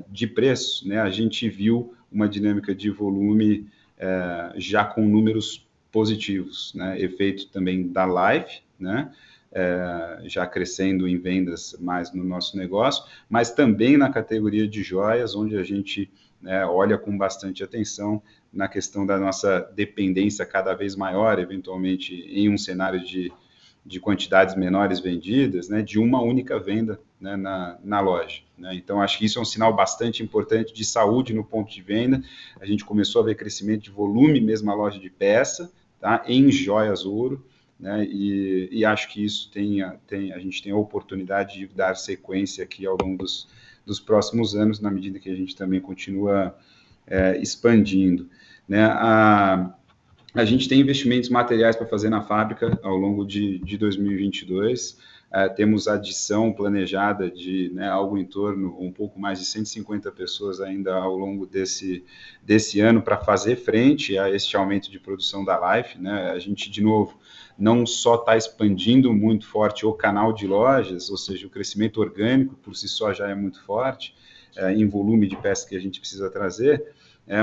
de preço, né, a gente viu uma dinâmica de volume já com números positivos, né, efeito também da Life, né, já crescendo em vendas mais no nosso negócio, mas também na categoria de joias, onde a gente olha com bastante atenção na questão da nossa dependência cada vez maior, eventualmente em um cenário de quantidades menores vendidas, né, de uma única venda, né, na loja. Né? Então, acho que isso é um sinal bastante importante de saúde no ponto de venda. A gente começou a ver crescimento de volume, mesmo a loja de peça, tá, em joias ouro, né, e acho que isso a gente tem a oportunidade de dar sequência aqui ao longo dos próximos anos, na medida que a gente também continua expandindo. Né? A gente tem investimentos materiais para fazer na fábrica ao longo de 2022, temos adição planejada de, né, algo em torno, um pouco mais de 150 pessoas ainda ao longo desse ano para fazer frente a este aumento de produção da Life, né? A gente, de novo, não só está expandindo muito forte o canal de lojas, ou seja, o crescimento orgânico por si só já é muito forte, em volume de peças que a gente precisa trazer,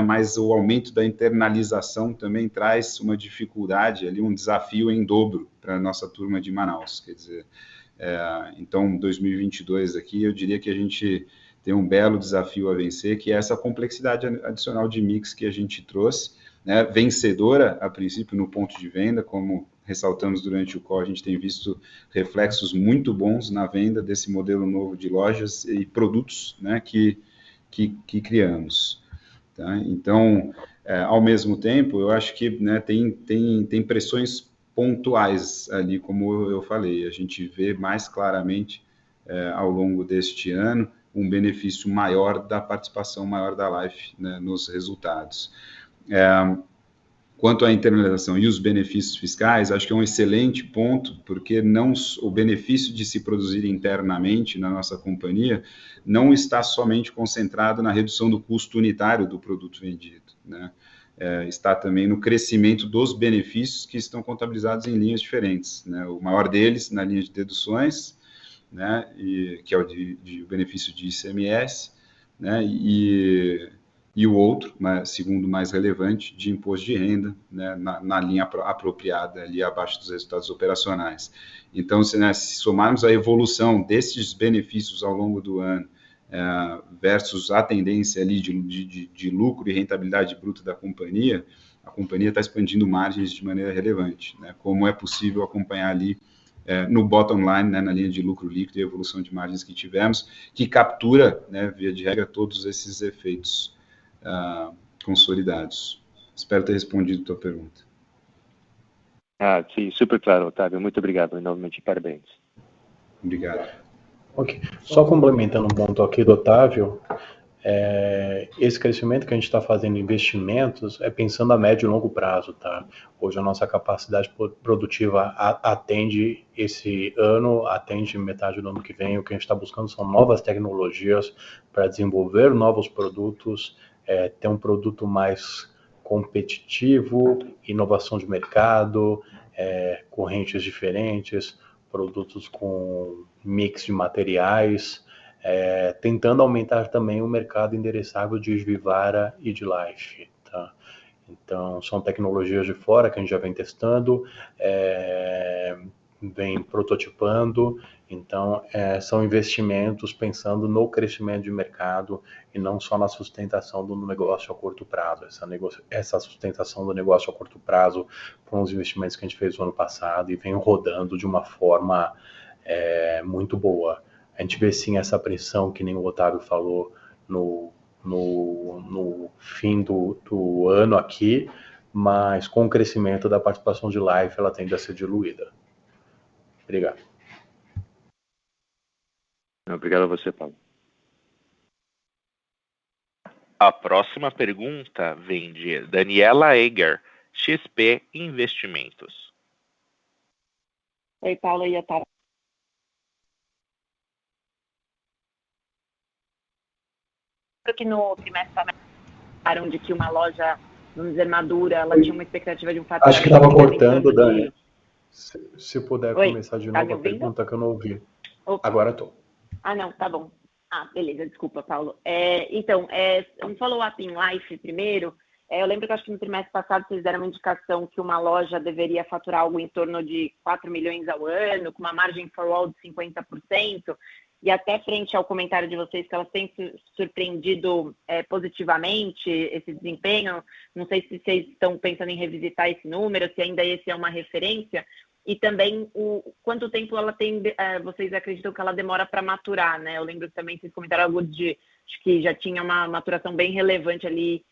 mas o aumento da internalização também traz uma dificuldade, ali, um desafio em dobro para a nossa turma de Manaus. Quer dizer, então, 2022 aqui, eu diria que a gente tem um belo desafio a vencer, que é essa complexidade adicional de mix que a gente trouxe, né, vencedora, a princípio, no ponto de venda, como ressaltamos durante o call, a gente tem visto reflexos muito bons na venda desse modelo novo de lojas e produtos, né, que criamos. Tá? Então, ao mesmo tempo, eu acho que, né, tem pressões pontuais ali, como eu falei, a gente vê mais claramente ao longo deste ano um benefício maior da participação maior da Life, né, nos resultados. Quanto à internalização e os benefícios fiscais, acho que é um excelente ponto, porque o benefício de se produzir internamente na nossa companhia não está somente concentrado na redução do custo unitário do produto vendido, né? Está também no crescimento dos benefícios que estão contabilizados em linhas diferentes, né? O maior deles na linha de deduções, né? Que é o benefício de ICMS, né? E o outro, né, segundo mais relevante, de imposto de renda, né, na linha apropriada, ali abaixo dos resultados operacionais. Então, se somarmos a evolução desses benefícios ao longo do ano, versus a tendência ali de lucro e rentabilidade bruta da companhia, a companhia está expandindo margens de maneira relevante, né, como é possível acompanhar ali no bottom line, né, na linha de lucro líquido e evolução de margens que tivemos, que captura, né, via de regra, todos esses efeitos consolidados. Espero ter respondido a tua pergunta. Sim, super claro, Otávio. Muito obrigado. Enormemente, parabéns. Obrigado. Ok. Só complementando um ponto aqui do Otávio, esse crescimento que a gente está fazendo em investimentos é pensando a médio e longo prazo, tá? Hoje a nossa capacidade produtiva atende esse ano, atende metade do ano que vem. O que a gente está buscando são novas tecnologias para desenvolver novos produtos, ter um produto mais competitivo, inovação de mercado, correntes diferentes, produtos com mix de materiais, tentando aumentar também o mercado endereçável de Vivara e de Life. Tá? Então, são tecnologias de fora que a gente já vem testando, vem prototipando. Então, são investimentos pensando no crescimento de mercado e não só na sustentação do negócio a curto prazo. Essa sustentação do negócio a curto prazo foram os investimentos que a gente fez no ano passado e vem rodando de uma forma muito boa. A gente vê sim essa pressão, que nem o Otávio falou, no fim do ano aqui, mas com o crescimento da participação de Life, ela tende a ser diluída. Obrigado. Obrigado a você, Paulo. A próxima pergunta vem de Daniela Eger, XP Investimentos. Oi, Paulo e Otávio. Que no trimestre falaram de que uma loja, vamos dizer, madura, ela tinha uma expectativa de um faturamento. Acho que estava cortando, Dani. Se puder começar de novo a pergunta que eu não ouvi. Opa. Agora estou. Não, tá bom. Beleza, desculpa, Paulo. Então, um follow-up em Life primeiro. Eu lembro que acho que no trimestre passado vocês deram uma indicação que uma loja deveria faturar algo em torno de 4 milhões ao ano, com uma margem for all de 50%. E até frente ao comentário de vocês que elas têm surpreendido positivamente esse desempenho, não sei se vocês estão pensando em revisitar esse número, se ainda esse é uma referência, e também quanto tempo ela tem, vocês acreditam que ela demora para maturar, né? Eu lembro que também vocês comentaram algo de que já tinha uma maturação bem relevante ali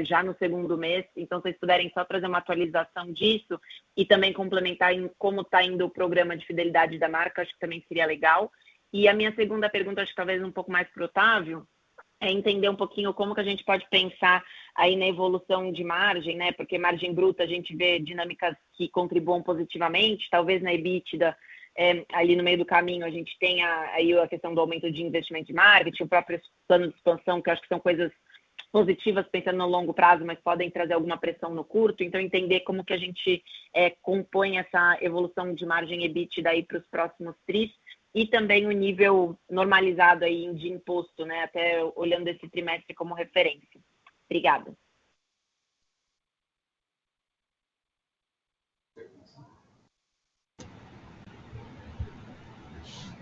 já no segundo mês, então se vocês puderem só trazer uma atualização disso e também complementar em como está indo o programa de fidelidade da marca, acho que também seria legal. E a minha segunda pergunta, acho que talvez um pouco mais para o Otávio, é entender um pouquinho como que a gente pode pensar aí na evolução de margem, né? Porque margem bruta a gente vê dinâmicas que contribuam positivamente, talvez na EBITDA ali no meio do caminho a gente tem aí a questão do aumento de investimento de marketing, o próprio plano de expansão, que eu acho que são coisas positivas pensando no longo prazo, mas podem trazer alguma pressão no curto. Então, entender como que a gente compõe essa evolução de margem EBITDA aí para os próximos tris, e também o nível normalizado aí de imposto, né? Até olhando esse trimestre como referência. Obrigada.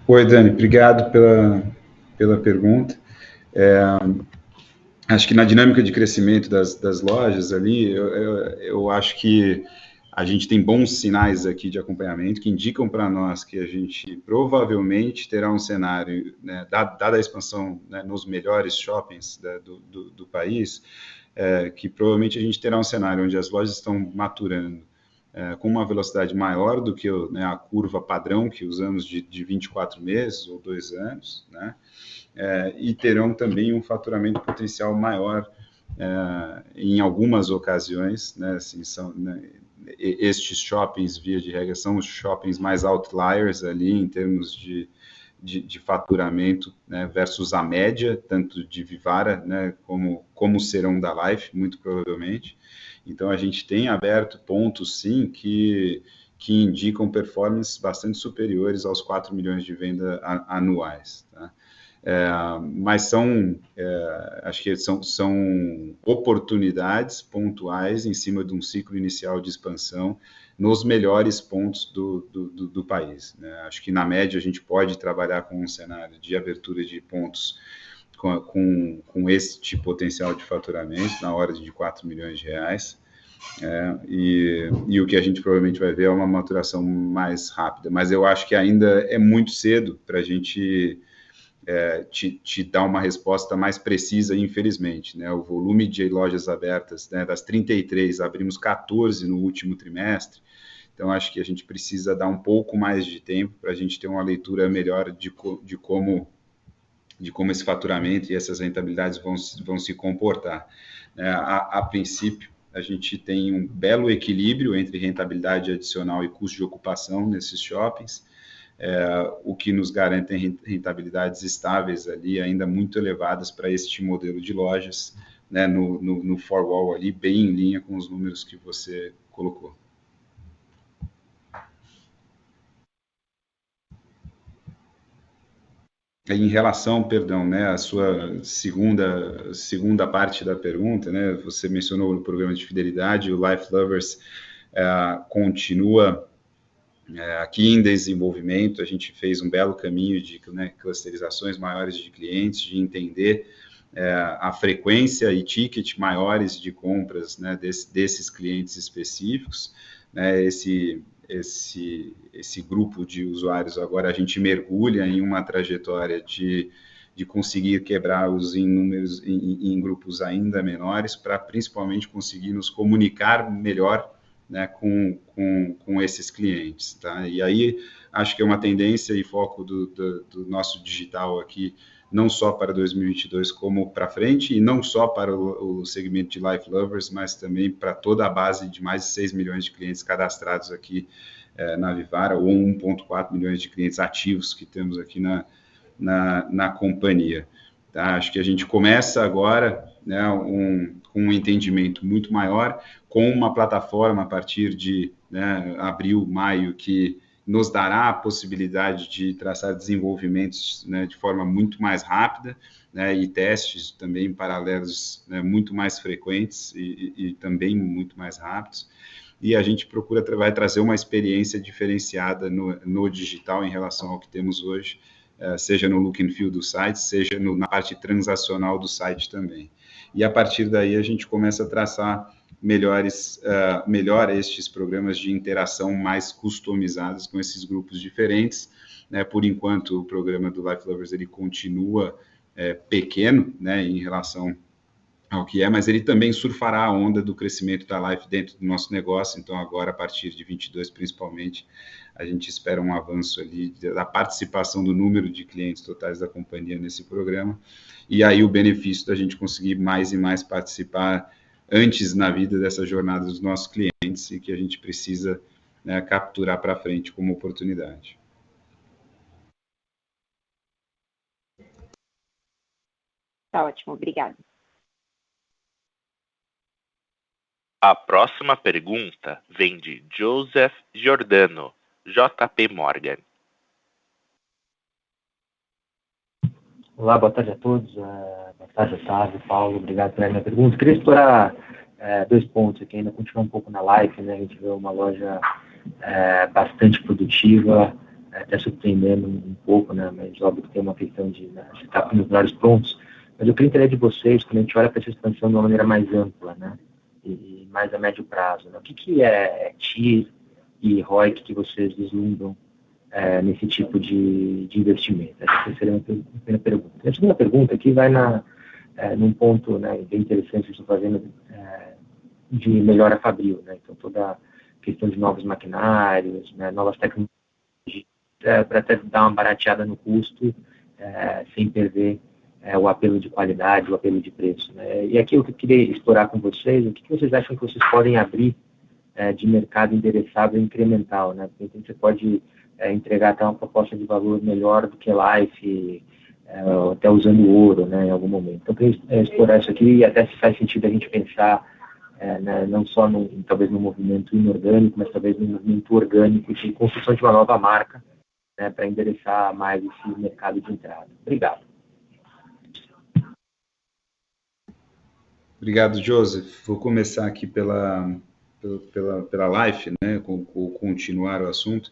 Oi, Dani, obrigado pela pergunta. Acho que na dinâmica de crescimento das lojas ali, eu acho que a gente tem bons sinais aqui de acompanhamento que indicam para nós que a gente provavelmente terá um cenário, né, dada a expansão, né, nos melhores shoppings do país, que provavelmente a gente terá um cenário onde as lojas estão maturando com uma velocidade maior do que a curva padrão que usamos de 24 meses ou 2 anos, né? E terão também um faturamento potencial maior em algumas ocasiões, né? Assim, estes shoppings, via de regra, são os shoppings mais outliers ali em termos de faturamento, né, versus a média, tanto de Vivara, né, como serão da Life, muito provavelmente. Então, a gente tem aberto pontos, sim, que indicam performances bastante superiores aos 4 milhões de vendas anuais, tá? Mas acho que são oportunidades pontuais em cima de um ciclo inicial de expansão nos melhores pontos do país, né? Acho que, na média, a gente pode trabalhar com um cenário de abertura de pontos com este potencial de faturamento na ordem de 4 milhões de reais. E o que a gente provavelmente vai ver é uma maturação mais rápida. Mas eu acho que ainda é muito cedo para a gente te dar uma resposta mais precisa, infelizmente, né? O volume de lojas abertas, né, das 33, abrimos 14 no último trimestre. Então, acho que a gente precisa dar um pouco mais de tempo para a gente ter uma leitura melhor de como esse faturamento e essas rentabilidades vão se comportar. A princípio, a gente tem um belo equilíbrio entre rentabilidade adicional e custo de ocupação nesses shoppings, o que nos garante rentabilidades estáveis ali, ainda muito elevadas para este modelo de lojas, né, no four-wall ali, bem em linha com os números que você colocou. Em relação, perdão, né, a sua segunda parte da pergunta, né, você mencionou o programa de fidelidade, o Life Lovers continua aqui em desenvolvimento. A gente fez um belo caminho de, né, clusterizações maiores de clientes, de entender a frequência e ticket maiores de compras, né, desses clientes específicos, né, esse grupo de usuários. Agora a gente mergulha em uma trajetória de conseguir quebrar-os em números, em grupos ainda menores, para principalmente conseguir nos comunicar melhor, né, com esses clientes, tá? E aí acho que é uma tendência e foco do nosso digital aqui, não só para 2022 como para frente, e não só para o segmento de Life Lovers, mas também para toda a base de mais de 6 milhões de clientes cadastrados aqui na Vivara, ou 1,4 milhões de clientes ativos que temos aqui na companhia. Tá? Acho que a gente começa agora, né, com um entendimento muito maior, com uma plataforma a partir de, né, abril, maio, que nos dará a possibilidade de traçar desenvolvimentos, né, de forma muito mais rápida, né, e testes também paralelos, né, muito mais frequentes e também muito mais rápidos. E a gente vai trazer uma experiência diferenciada no digital em relação ao que temos hoje, seja no look and feel do site, seja na parte transacional do site também. E a partir daí a gente começa a traçar melhor estes programas de interação mais customizados com esses grupos diferentes, né? Por enquanto, o programa do Life Lovers ele continua pequeno, né, em relação ao que mas ele também surfará a onda do crescimento da Life dentro do nosso negócio. Então, agora, a partir de 22, principalmente, a gente espera um avanço ali da participação do número de clientes totais da companhia nesse programa, e aí o benefício da gente conseguir mais e mais participar antes na vida dessa jornada dos nossos clientes, e que a gente precisa, né, capturar para frente como oportunidade. Tá ótimo, obrigada. A próxima pergunta vem de Joseph Giordano, JP Morgan. Olá, boa tarde a todos. Boa tarde, Otávio, Paulo, obrigado pela minha pergunta. Queria explorar 2 pontos aqui, ainda continuar um pouco na live, né? A gente vê uma loja bastante produtiva, até surpreendendo um pouco, né? Mas óbvio que tem uma questão de se estar nos melhores pontos. Mas eu queria entender de vocês, quando a gente olha para essa expansão de uma maneira mais ampla, né? E mais a médio prazo, né? O que é TIR e ROIC que vocês vislumbram nesse tipo de investimento? Essa seria a primeira pergunta. A segunda pergunta aqui vai num ponto, né, bem interessante que estou fazendo de melhora fabril, né? Então, toda a questão de novos maquinários, né, novas tecnologias, para até dar uma barateada no custo, sem perder o apelo de qualidade, o apelo de preço, né? E aqui eu queria explorar com vocês, o que vocês acham que vocês podem abrir de mercado endereçável incremental, né? Porque você pode entregar até uma proposta de valor melhor do que Life, até usando ouro, né, em algum momento. Então, eu queria explorar isso aqui e até se faz sentido a gente pensar né, não só talvez no movimento inorgânico, mas talvez no movimento orgânico de construção de uma nova marca, né, para endereçar mais esse mercado de entrada. Obrigado. Obrigado, Joseph. Vou começar aqui pela Life, né, continuar o assunto.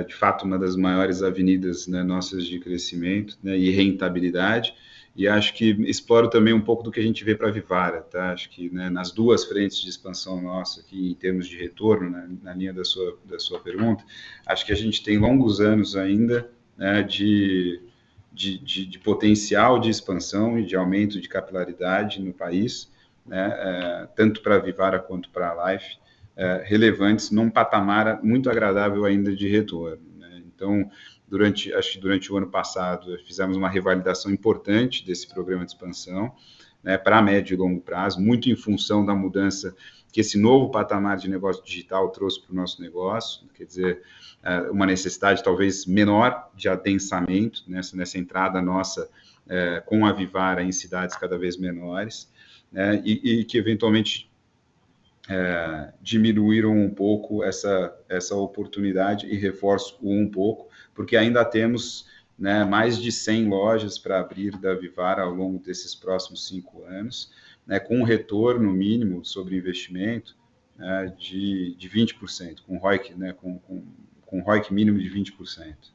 De fato, uma das maiores avenidas, né, nossas de crescimento, né, e rentabilidade, e acho que exploro também um pouco do que a gente vê para a Vivara, tá? Acho que, né, nas 2 frentes de expansão nossa aqui, em termos de retorno, né, na linha da sua pergunta, acho que a gente tem longos anos ainda, né, de potencial de expansão e de aumento de capilaridade no país, né, tanto para a Vivara quanto para a Life, relevantes num patamar muito agradável ainda de retorno, né? Então, acho que durante o ano passado, fizemos uma revalidação importante desse programa de expansão, né, para médio e longo prazo, muito em função da mudança que esse novo patamar de negócio digital trouxe para o nosso negócio, quer dizer, uma necessidade talvez menor de adensamento nessa entrada nossa com a Vivara em cidades cada vez menores, né, e que eventualmente diminuíram um pouco essa oportunidade, e reforço um pouco, porque ainda temos, né, mais de 100 lojas para abrir da Vivara ao longo desses próximos 5 anos, né, com um retorno mínimo sobre investimento de 20%, com ROIC, né, com ROIC mínimo de 20%,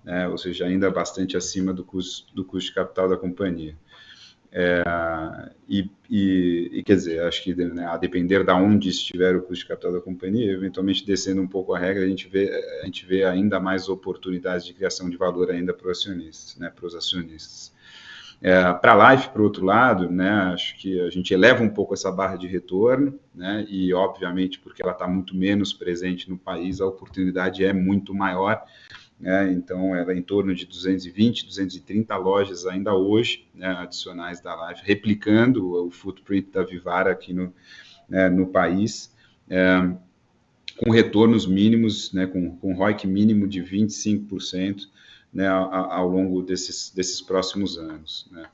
né, ou seja, ainda bastante acima do custo de capital da companhia. Quer dizer, acho que, né, a depender de onde estiver o custo de capital da companhia, eventualmente descendo um pouco a regra, a gente vê ainda mais oportunidades de criação de valor ainda para os acionistas, né, para os acionistas. Para a Life, por outro lado, né, acho que a gente eleva um pouco essa barra de retorno, né, e obviamente porque ela está muito menos presente no país, a oportunidade é muito maior. Então, ela é em torno de 220, 230 lojas ainda hoje, né, adicionais da Life, replicando o footprint da Vivara aqui no país, com retornos mínimos, né, com ROIC mínimo de 25%, né, ao longo desses próximos anos, né.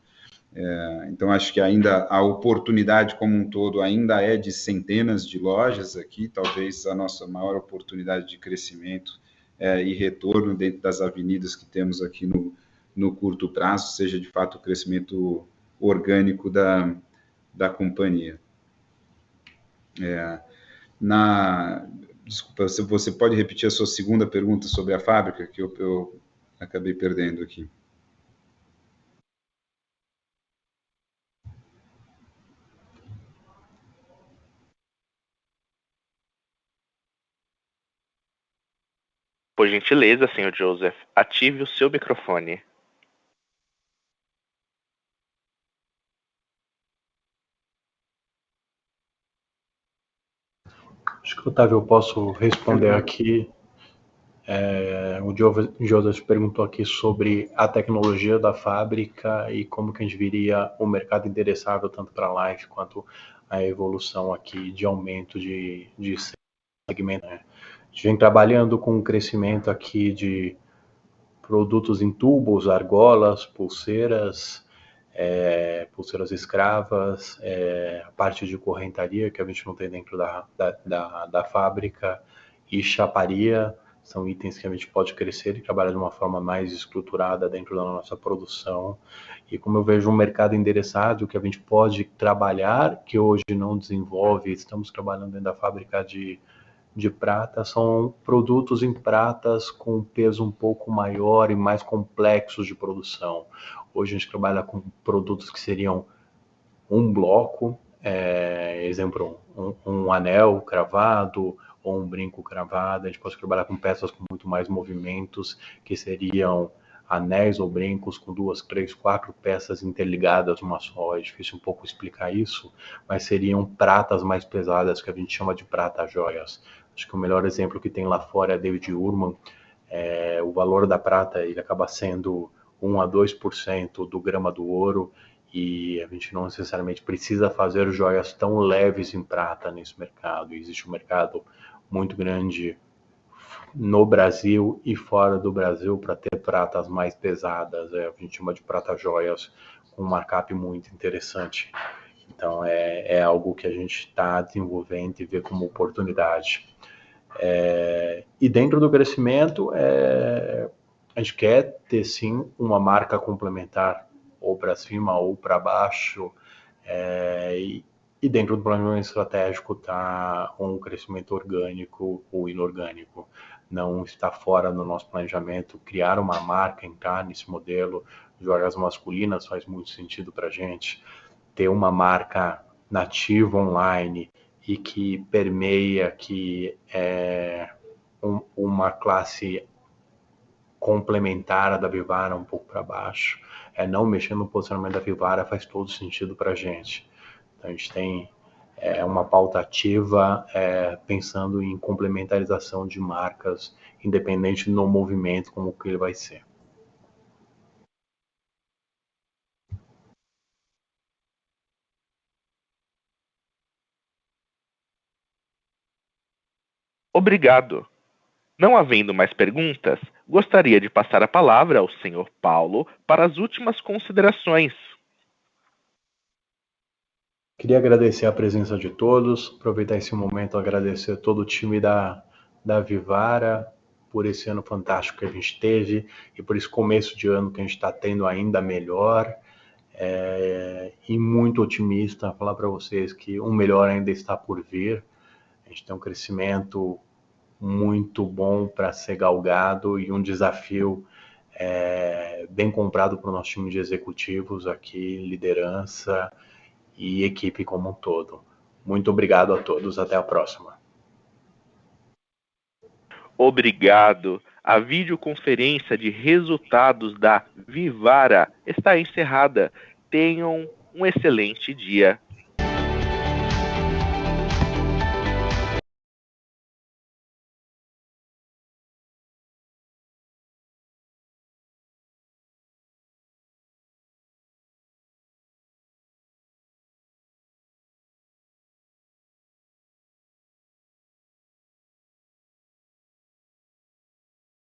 Então, acho que ainda a oportunidade como um todo ainda é de centenas de lojas aqui, talvez a nossa maior oportunidade de crescimento e retorno dentro das avenidas que temos aqui no curto prazo, seja de fato o crescimento orgânico da companhia. Desculpa, você pode repetir a sua segunda pergunta sobre a fábrica, que eu acabei perdendo aqui. Por gentileza, senhor Joseph, ative o seu microfone. Acho que, Otávio, eu posso responder aqui. O Joseph perguntou aqui sobre a tecnologia da fábrica e como que a gente viria o mercado endereçável tanto para a Life quanto a evolução aqui de aumento de segmento. A gente vem trabalhando com um crescimento aqui de produtos em tubos, argolas, pulseiras, pulseiras escravas, a parte de correntaria, que a gente não tem dentro da fábrica, e chaparia, são itens que a gente pode crescer e trabalhar de uma forma mais estruturada dentro da nossa produção. E como eu vejo um mercado endereçado, que a gente pode trabalhar, que hoje não desenvolve, estamos trabalhando dentro da fábrica de prata, são produtos em pratas com peso um pouco maior e mais complexos de produção. Hoje a gente trabalha com produtos que seriam um bloco, exemplo, um anel cravado ou um brinco cravado. A gente pode trabalhar com peças com muito mais movimentos, que seriam anéis ou brincos com 2, 3, 4 peças interligadas uma só. É difícil um pouco explicar isso, mas seriam pratas mais pesadas, que a gente chama de prata-joias. Acho que o melhor exemplo que tem lá fora é David Yurman. O valor da prata ele acaba sendo 1 a 2% do grama do ouro, e a gente não necessariamente precisa fazer joias tão leves em prata nesse mercado. Existe um mercado muito grande no Brasil e fora do Brasil para ter pratas mais pesadas. A gente chama de prata-joias com um markup muito interessante. Então é algo que a gente está desenvolvendo e vê como oportunidade. E dentro do crescimento, a gente quer ter sim uma marca complementar, ou para cima ou para baixo, e dentro do planejamento estratégico está um crescimento orgânico ou inorgânico. Não está fora do nosso planejamento criar uma marca, entrar nesse modelo. Joias masculinas faz muito sentido para a gente. Ter uma marca nativa online e que permeia, que é uma classe complementar da Vivara um pouco para baixo, não mexer no posicionamento da Vivara faz todo sentido para a gente. Então a gente tem uma pauta ativa pensando em complementarização de marcas, independente no movimento como que ele vai ser. Obrigado. Não havendo mais perguntas, gostaria de passar a palavra ao Sr. Paulo para as últimas considerações. Queria agradecer a presença de todos, aproveitar esse momento, agradecer todo o time da Vivara por esse ano fantástico que a gente teve e por esse começo de ano que a gente está tendo ainda melhor, e muito otimista, falar para vocês que o melhor ainda está por vir. A gente tem um crescimento muito bom para ser galgado e um desafio bem comprado para o nosso time de executivos aqui, liderança e equipe como um todo. Muito obrigado a todos, até a próxima. Obrigado. A videoconferência de resultados da Vivara está encerrada. Tenham um excelente dia.